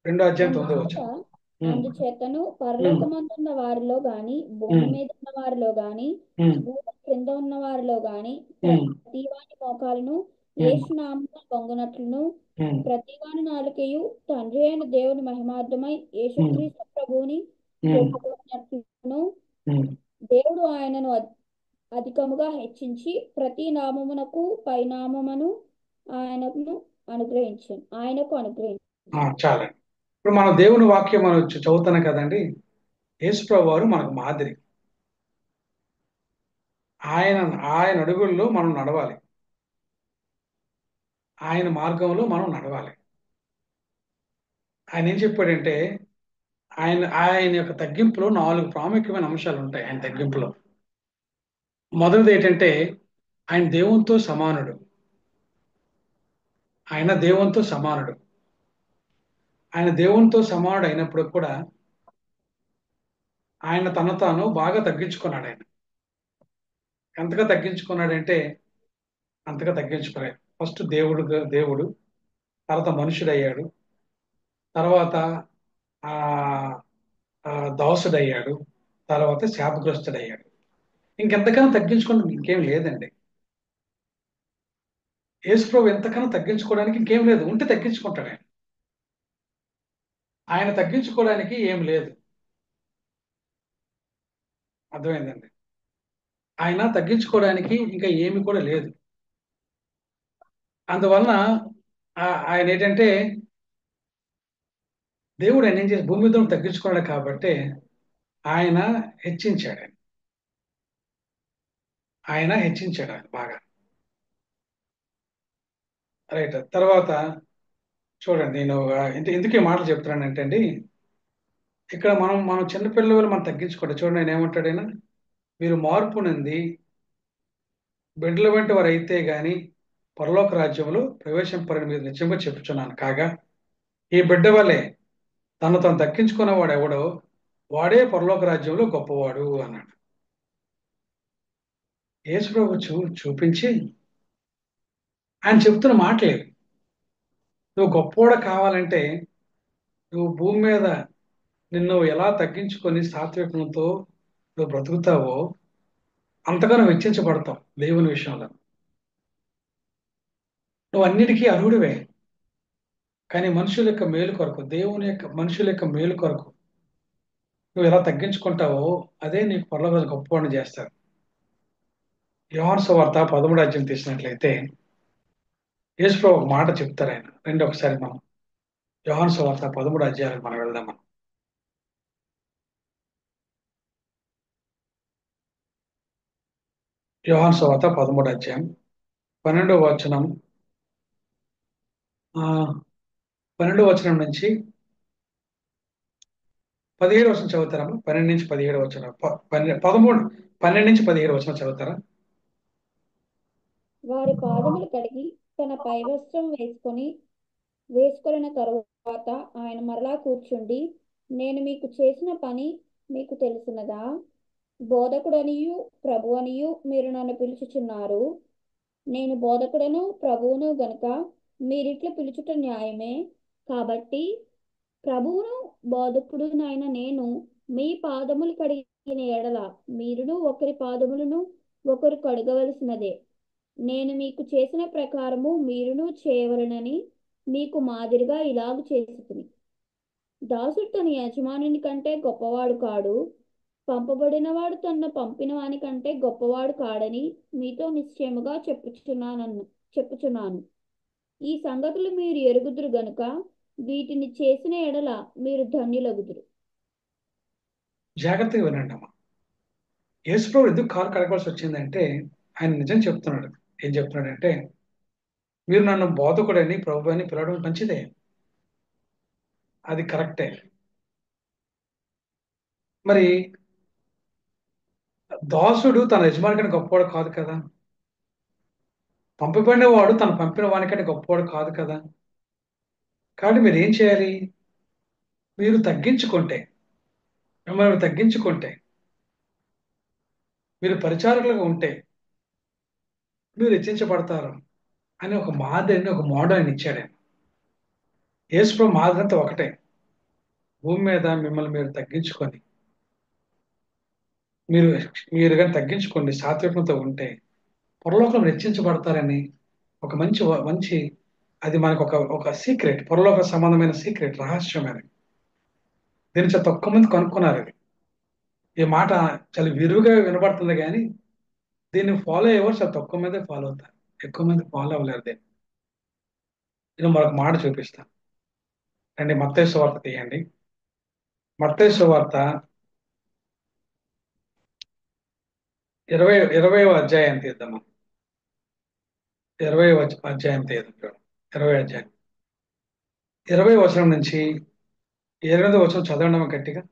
2వ అధ్యాయం 9వ అందుచేత వచనం. ఉమ్, అందుచేతను ఉమ్, పరలోకమందున్న వారిలో గాని భూమి ఉమ్, మీద ఉన్న వారిలో గాని ఉమ్, భూమి క్రింద ఉన్న వారిలో గాని ఉమ్, ప్రతి వాని మోకాలును ఉమ్, యేసు నామమున వంగునట్లును ఉమ్, ప్రతి వాని నాలుకయు తండ్రి అయిన దేవుని మహిమార్థమై ఉమ్, యేసుక్రీస్తు ప్రభువుని ఉమ్, ఒప్పుకున్నట్లును ఉమ్. దేవుడు ఆయనను అధికముగా హెచ్చించి ప్రతి నామమునకు పైనామమును ఆయనకు అనుగ్రహించాను. చాలండి. ఇప్పుడు మనం దేవుని వాక్యం మనం చదువుతున్నాం కదండి. యేసు ప్రభు వారు మనకు మాదిరి. ఆయన ఆయన అడుగుల్లో మనం నడవాలి. ఆయన మార్గంలో మనం నడవాలి. ఆయన ఏం చెప్పాడంటే, ఆయన ఆయన యొక్క తగ్గింపులో 4 ప్రాముఖ్యమైన అంశాలు ఉంటాయి. ఆయన తగ్గింపులో మొదటిది ఏంటంటే, ఆయన దేవునితో సమానుడు. ఆయన దేవునితో సమానుడు. ఆయన దేవునితో సమానుడు అయినప్పుడు కూడా ఆయన తను తాను బాగా తగ్గించుకున్నాడు. ఆయన ఎంతగా తగ్గించుకున్నాడంటే అంతగా తగ్గించుకోలేదు. ఫస్ట్ దేవుడు, తర్వాత మనుషుడయ్యాడు, తర్వాత ఆ ఆ, దాసుడయ్యాడు, తర్వాత శాపగ్రస్తుడయ్యాడు. ఇంకెంతకన్నా తగ్గించుకోవడానికి ఇంకేం లేదండి. యేసుప్రభు ఎంతకన్నా తగ్గించుకోవడానికి ఇంకేం లేదు. ఉంటే తగ్గించుకుంటాడు ఆయన. ఆయన తగ్గించుకోవడానికి ఏం లేదు. అర్థమైందండి. ఆయన తగ్గించుకోవడానికి ఇంకా ఏమి కూడా లేదు. అందువలన ఆయన ఏంటంటే దేవుడు ఆయన ఏం చేసి భూమి మీద తగ్గించుకున్నాడు కాబట్టి ఆయన హెచ్చించాడు. ఆయన హెచ్చించాడు ఆయన బాగా. రైట్. తర్వాత చూడండి, నేను ఎందుకు ఈ మాటలు చెప్తున్నానంటే అండి, ఇక్కడ మనం చిన్నపిల్లలు మనం తగ్గించుకోండి. చూడండి ఆయన ఏమంటాడు, ఆయన మీరు మార్పు నుండి బిడ్డల వంటి వారు అయితే గాని పరలోక రాజ్యంలో ప్రవేశింపరని మీరు నిజంగా చెప్పుచున్నాను. కాగా ఈ బిడ్డ వలె తను తను దక్కించుకున్నవాడు ఎవడో వాడే పరలోక రాజ్యంలో గొప్పవాడు అన్నాడు. యేసు ప్రభు చూపించి ఆయన చెప్తున్న మాటలే. నువ్వు గొప్పవాడు కావాలంటే నువ్వు భూమి మీద నిన్ను ఎలా తగ్గించుకొని సాత్వికంతో నువ్వు బ్రతుకుతావో అంతగా నువ్వు హెచ్చించబడతావు దేవుని విషయంలో. నువ్వు అన్నిటికీ అర్హుడివే, కానీ మనుషుల యొక్క మేలు కొరకు, దేవుని యొక్క మనుషుల యొక్క మేలు కొరకు నువ్వు ఎలా తగ్గించుకుంటావో అదే నీకు పరలోక గొప్పవాడిని చేస్తారు. యోహాను సువార్త 13వ అధ్యాయం తీసినట్లయితే యేసు ప్రభు ఒక మాట చెప్తారు ఆయన. ఒకసారి మనం యోహాను సువార్త 13వ అధ్యాయానికి మనం వెళ్దాం. మనం యోహాను సువార్త 13వ అధ్యాయం 12వ వచనం 12వ వచనం నుంచి 17 వచనం చదువుతారా? 12 నుంచి 17 వచనం 12 నుంచి 17 వచనం చదువుతారా? వారి పాదములు కడిగి తన పైవస్త్రం వేసుకొనిన తరువాత ఆయన మరలా కూర్చుండి, నేను మీకు చేసిన పని మీకు తెలుసునదా? బోధకుడనియు ప్రభువనియు మీరు నన్ను పిలుచుచున్నారు. నేను బోధకుడను ప్రభువును గనుక మీరిట్లు పిలుచుట న్యాయమే. కాబట్టి ప్రభువును బోధకుడునైన నేను మీ పాదములు కడిగిన ఎడల మీరును ఒకరి పాదములను ఒకరు కడగవలసినదే. నేను మీకు చేసిన ప్రకారము మీరును చేయవలెనని మీకు మాదిరిగా ఇలాగు చేసితిని. దాసుడు తన యజమానుని కంటే గొప్పవాడు కాడు, పంపబడినవాడు తన్ను పంపిన వాని కంటే గొప్పవాడు కాడని మీతో నిశ్చయముగా చెప్పుచున్నాను. ఈ సంగతులు మీరు ఎరుగుదురు గనుక వీటిని చేసిన ఎడల మీరు ధన్యులగుదురు. జాగ్రత్తగా వినండి అమ్మా. యేసు ప్రభు ఎందుకు కారు కడగవలసి వచ్చిందంటే ఆయన నిజం చెప్తున్నాడు. ఏం చెప్తున్నాడంటే, మీరు నన్ను బోధకుడని ప్రభు అని పిలవడం మంచిదే, అది కరెక్టే. మరి దాసుడు తన యజమాని కంటే గొప్పవాడు కాదు కదా, పంపబడిన వాడు తను పంపిన వానికంటే గొప్పవాడు కాదు కదా. కాబట్టి మీరు ఏం చేయాలి? మీరు తగ్గించుకుంటే, మిమ్మల్ని తగ్గించుకుంటే, మీరు పరిచారకులుగా ఉంటే మీరు హెచ్చించబడతారు అని ఒక మాదిరిని, ఒక మోడల్ ఆయన ఇచ్చాడు. యేసు ప్రభు మాదిరి అంతా ఒకటే. భూమి మీద మిమ్మల్ని మీరు తగ్గించుకొని మీరు కానీ తగ్గించుకోండి, సాత్వికంతో ఉంటే పరలోకం హెచ్చించబడతారని ఒక మంచి అది మనకు ఒక సీక్రెట్, పరలోక సంబంధమైన సీక్రెట్, రహస్యమైన. దీన్ని చాలా తక్కువ మంది కనుక్కున్నారు. ఈ మాట చాలా విరువుగా వినబడుతుంది, కానీ దీన్ని ఫాలో అయ్యేవారు చాలా తక్కువ మంది ఫాలో అవుతారు, ఎక్కువ మంది ఫాలో అవ్వలేరు. నేను మరొక మాట చూపిస్తాను అండి. మత్తయి సువార్త తీయండి. మత్తయి సువార్త 20వ అధ్యాయం తీద్దాము. 20వ అధ్యాయం తీద్దాం. 20వ అధ్యాయం 20వ వచనం నుంచి 28వ వచనం చదవండి గట్టిగా.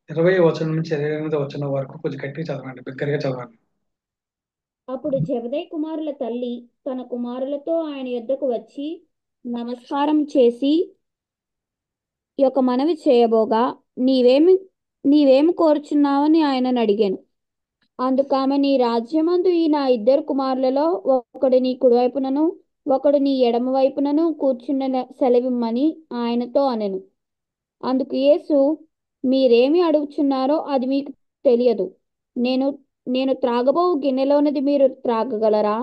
20వ వచనం నుంచి 28వ వచనం వరకు కొంచెం గట్టిగా చదవండి, బిగ్గరగా చదవండి. అప్పుడు జెబెదయి కుమారుల తల్లి తన కుమారులతో ఆయన యొద్దకు వచ్చి నమస్కారం చేసి ఒక మనవి చేయబోగా, నీవేమి కోరుచున్నావని ఆయనను అడిగాను. అందుకామె, నీ రాజ్యమందు ఈ నా 2 కుమారులలో ఒకడు నీ కుడివైపునను ఒకడు నీ ఎడమ వైపునను కూర్చున్న సెలవిమ్మని ఆయనతో అనెను. అందుకు యేసు, మీరేమి అడుగుచున్నారో అది మీకు తెలియదు. నేను త్రాగబో గిన్నెలోనిది మీరు త్రాగగలరా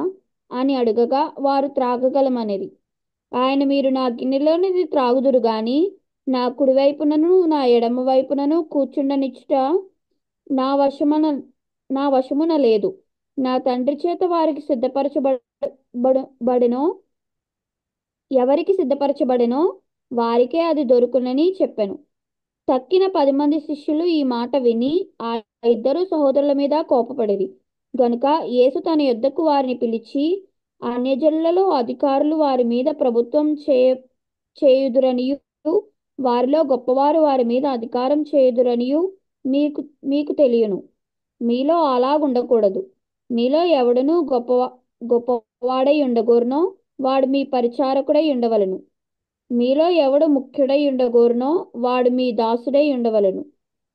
అని అడగగా వారు త్రాగగలమనేది. ఆయన, మీరు నా గిన్నెలోనిది త్రాగుదురు గాని నా కుడివైపునను నా ఎడమ వైపునను కూర్చుండనిచ్చుట నా వశమున లేదు. నా తండ్రి చేత వారికి సిద్ధపరచబడినో ఎవరికి సిద్ధపరచబడినో వారికే అది దొరుకునని చెప్పాను. తక్కిన 10 మంది శిష్యులు ఈ మాట విని ఆ ఇద్దరు సహోదరుల మీద కోపపడిరి. గనుక యేసు తన యొద్దకు వారిని పిలిచి, అన్యజనులలో అధికారులు వారి మీద ప్రభుత్వం చేయుదురనియు వారిలో గొప్పవారు వారి మీద అధికారం చేయుదురనియు మీకు మీకు తెలియను. మీలో అలాగుండకూడదు. మీలో ఎవడనూ గొప్పవాడై ఉండగోరునో వాడు మీ పరిచారకుడై ఉండవలెను. మీలో ఎవడు ముఖ్యుడై ఉండగోరునో వాడు మీ దాసుడై ఉండవలెను.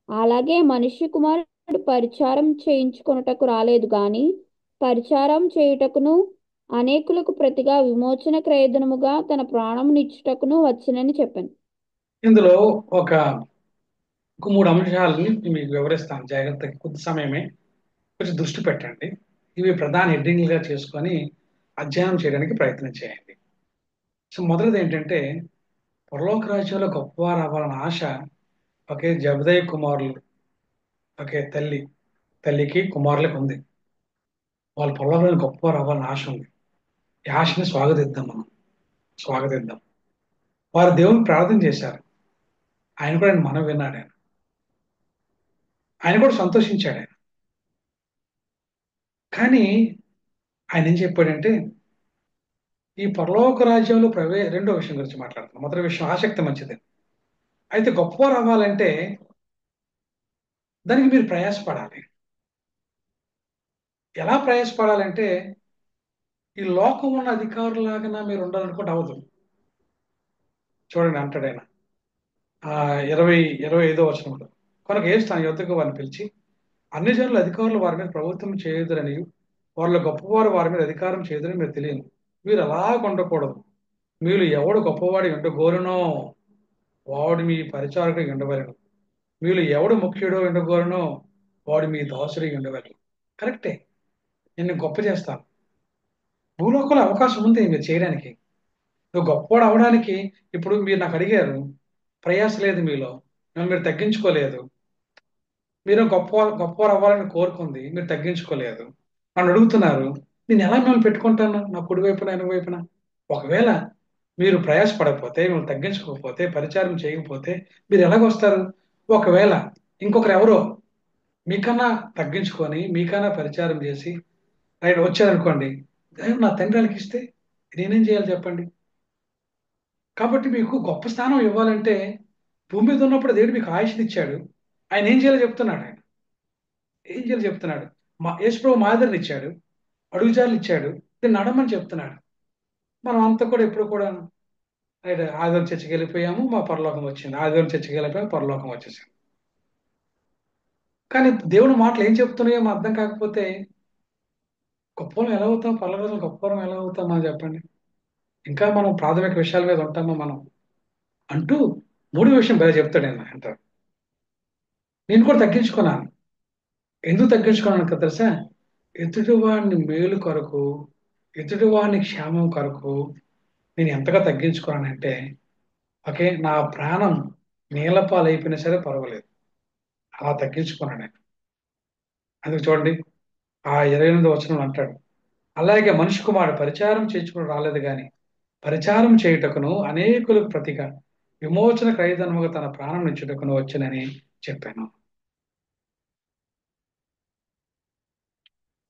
అలాగే మనుష్య కుమారుడు పరిచారం చేయించుకొనుటకు రాలేదు గాని పరిచారం చేయుటకును అనేకులకు ప్రతిగా విమోచన క్రయధనముగా తన ప్రాణమునిచ్చుటకును వచ్చినని చెప్పాను. ఇందులో ఒక 3 అంశాలని మీకు వివరిస్తాను జాగ్రత్తగా, కొద్ది సమయమే, కొంచెం దృష్టి పెట్టండి. ఇవి ప్రధాన హెడ్డింగ్లుగా చేసుకొని అధ్యయనం చేయడానికి ప్రయత్నం చేయండి. సో మొదటిది ఏంటంటే, పరలోక రాజ్యంలో గొప్పవారు అవ్వాలన్న ఆశ ఒకే జబదయి కుమారులు, ఒకే తల్లికి కుమారులకు ఉంది. వాళ్ళ పరలోకంలో గొప్పవారు అవ్వాలని ఆశ ఉంది. ఈ ఆశని స్వాగతిద్దాం. వారు దేవుని ప్రార్థన చేశారు. ఆయన కూడా మనం విన్నాడు. ఆయన కూడా సంతోషించాడు. కానీ ఆయన ఏం చెప్పాడంటే, ఈ పరలోక రాజ్యంలో రెండో విషయం గురించి మాట్లాడుతున్నాం. మొదటి విషయం ఆసక్తి మంచిది. అయితే గొప్పవారు అవ్వాలంటే దానికి మీరు ప్రయాసపడాలి. ఎలా ప్రయాసపడాలంటే, ఈ లోకం ఉన్న అధికారులాగా మీరు ఉండాలనుకుంటే అవదు. చూడండి అంటాడు ఆయన 25వ వచనంలో, కనుక యేసు తన యొద్దకు వారిని పిలిచి, అన్ని జనుల అధికారులు వారి మీద ప్రభుత్వం చేయదురని, వారిలో గొప్పవారు వారి మీద అధికారం చేయదురని మీరు తెలియను. మీరు అలా ఉండకూడదు. మీరు ఎవడు గొప్పవాడి ఉండగోరునో వాడు మీ పరిచారకుడిగా ఉండవలను. మీరు ఎవడు ముఖ్యుడో ఉండగోరునో వాడు మీ దాసుడిగా ఉండవలను. కరెక్టే, నేను గొప్ప చేస్తాను. భూలోకంలో అవకాశం ఉంది మీరు చేయడానికి. నువ్వు గొప్పవాడు అవడానికి ఇప్పుడు మీరు నాకు అడిగారు, ప్రయాస లేదు మీలో, మిమ్మల్ని మీరు తగ్గించుకోలేదు. మీరు గొప్పవారు అవ్వాలని కోరుకుంది, మీరు తగ్గించుకోలేదు. నన్ను అడుగుతున్నారు, నేను ఎలా మిమ్మల్ని పెట్టుకుంటాను నా కుడి వైపున వెనక వైపున? ఒకవేళ మీరు ప్రయాసపడకపోతే, మిమ్మల్ని తగ్గించుకోకపోతే, పరిచారం చేయకపోతే మీరు ఎలాగొస్తారు? ఒకవేళ ఇంకొకరు ఎవరో మీకన్నా తగ్గించుకొని మీకన్నా పరిచారం చేసి రైట్ వచ్చారనుకోండి, నా తండ్రి వాళ్ళకి ఇస్తే నేనేం చేయాలి చెప్పండి? కాబట్టి మీకు గొప్ప స్థానం ఇవ్వాలంటే, భూమి మీద ఉన్నప్పుడు దేవుడు మీకు ఆయుష్ని ఇచ్చాడు. ఆయన ఏం చేయాలో చెప్తున్నాడు. ఏం చేయాలో చెప్తున్నాడు. యేసుప్రభు మాదిరిని ఇచ్చాడు, అడుగుజాలు ఇచ్చాడు, దీన్ని నడమని చెప్తున్నాడు. మనం అంతా కూడా ఎప్పుడు కూడా రైట్ ఆదివారం చర్చికి వెళ్ళిపోయాము, మా పరలోకం వచ్చింది. ఆదివారం చర్చికి వెళ్ళిపోయాము, పరలోకం వచ్చేసాం. కానీ దేవుని మాటలు ఏం చెప్తున్నాయో మా అర్థం కాకపోతే గొప్పలం ఎలా అవుతాం? పరలోకంలో గొప్పలం ఎలా అవుతాం మనం చెప్పండి? ఇంకా మనం ప్రాథమిక విషయాల మీద ఉంటామా మనం అంటూ మూడో విషయం బాగా చెప్తాడు ఆయన అంటారు. నేను కూడా తగ్గించుకున్నాను. ఎందుకు తగ్గించుకున్నాను కదా తెలుసా? ఎదుటివాడిని మేలు కొరకు, ఎదుటివాడిని క్షేమం కొరకు నేను ఎంతగా తగ్గించుకున్నానంటే, ఓకే, నా ప్రాణం నీలపాలు అయిపోయినా సరే పర్వాలేదు, అలా తగ్గించుకున్నాను నేను. అందుకు చూడండి, ఆ 28వ వచనం అంటాడు, అలాగే మనిషి కుమారుడు పరిచారం చేయించుకుని రాలేదు కానీ పరిచారం చేయుటకును అనేకులకు ప్రతిగా విమోచన క్రయధనముగా తన ప్రాణం ఇచ్చుటకును వచ్చనని చెప్పాను.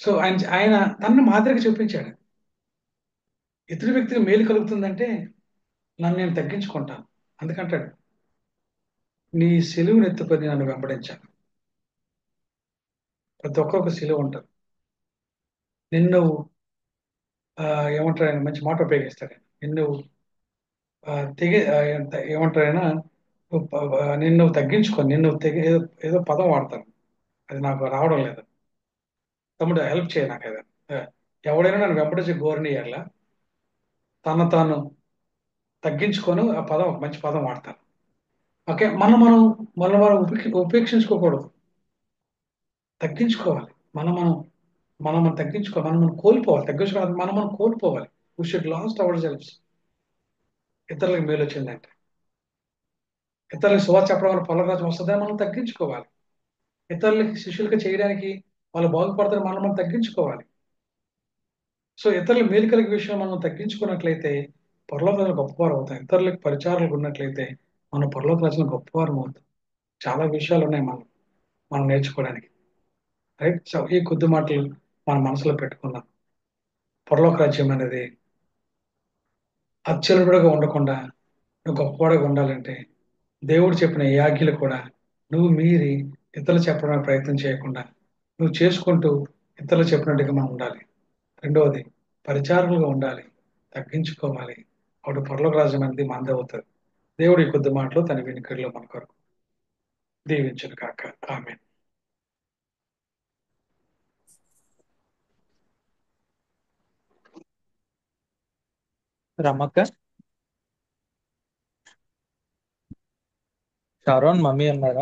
సో ఆయన తనను మాదిరిగా చూపించాడు. ఇతర వ్యక్తికి మేలు కలుగుతుందంటే నన్ను నేను తగ్గించుకుంటాను. అందుకంటాడు, నీ సిలువును ఎత్తుకొని నన్ను వెంబడించాను. ప్రతి ఒక్కరికి సిలువ ఉంటుంది. నిన్ను ఏమంటారు ఆయన, మంచి మాట ఉపయోగిస్తాడు. నిన్ను ఏమంటారు ఆయన, నిన్ను తగ్గించుకొని ఏదో ఏదో పదం వాడతారు, అది నాకు రావడం లేదు. తమ్ముడు హెల్ప్ చేయ నాకు ఏదైనా. ఎవడైనా నన్ను వెంబడించి గోరనీయాల తాను తగ్గించుకొని ఆ పదం ఒక మంచి పదం వాడతారు. ఓకే, మనం ఉపేక్షించుకోకూడదు, తగ్గించుకోవాలి. మనం తగ్గించుకోవాలి, మనం కోల్పోవాలి. తగ్గించుకోవాలి, మనం కోల్పోవాలి. We should lost our selfs. ఇతరులకు మేలు వచ్చిందంటే, ఇతరులకు సువార్త చెప్పడం వల్ల పరలోక రాజ్యం వస్తుందని మనం తగ్గించుకోవాలి. ఇతరులకి శిష్యులుగా చేయడానికి వాళ్ళు బాగుపడతారు, మనం తగ్గించుకోవాలి. సో ఇతరుల మేలు కలిగే విషయం మనం తగ్గించుకున్నట్లయితే పరలోక రాజ్యంలో గొప్పవారు అవుతాం. ఇతరులకు పరిచారాలకు ఉన్నట్లయితే మనం పరలోక రాజ్యంలో గొప్పవారం అవుతాం. చాలా విషయాలు ఉన్నాయి మనం నేర్చుకోవడానికి. రైట్. సో ఈ కొద్ది మాటలు మన మనసులో పెట్టుకుందాం. పరలోక రాజ్యం అనేది అత్యలుడుగా ఉండకుండా నువ్వు గొప్పవాడిగా ఉండాలంటే దేవుడు చెప్పిన ఏ ఆజ్ఞలు కూడా నువ్వు మీరి ఇతరులు చెప్పడానికి ప్రయత్నం చేయకుండా నువ్వు చేసుకుంటూ ఇతరులు చెప్పినట్టుగా మనం ఉండాలి. రెండవది, పరిచారకులుగా ఉండాలి, తగ్గించుకోవాలి. అప్పుడు పరలోక రాజ్యం అనేది మనదే అవుతుంది. దేవుడి ఈ కొద్ది మాటలు తన వెనుకల్లో మన కొరకు దీవించును కాక. ఆమేన్. రమక్క, షారోన్ మమ్మీ అన్నారా?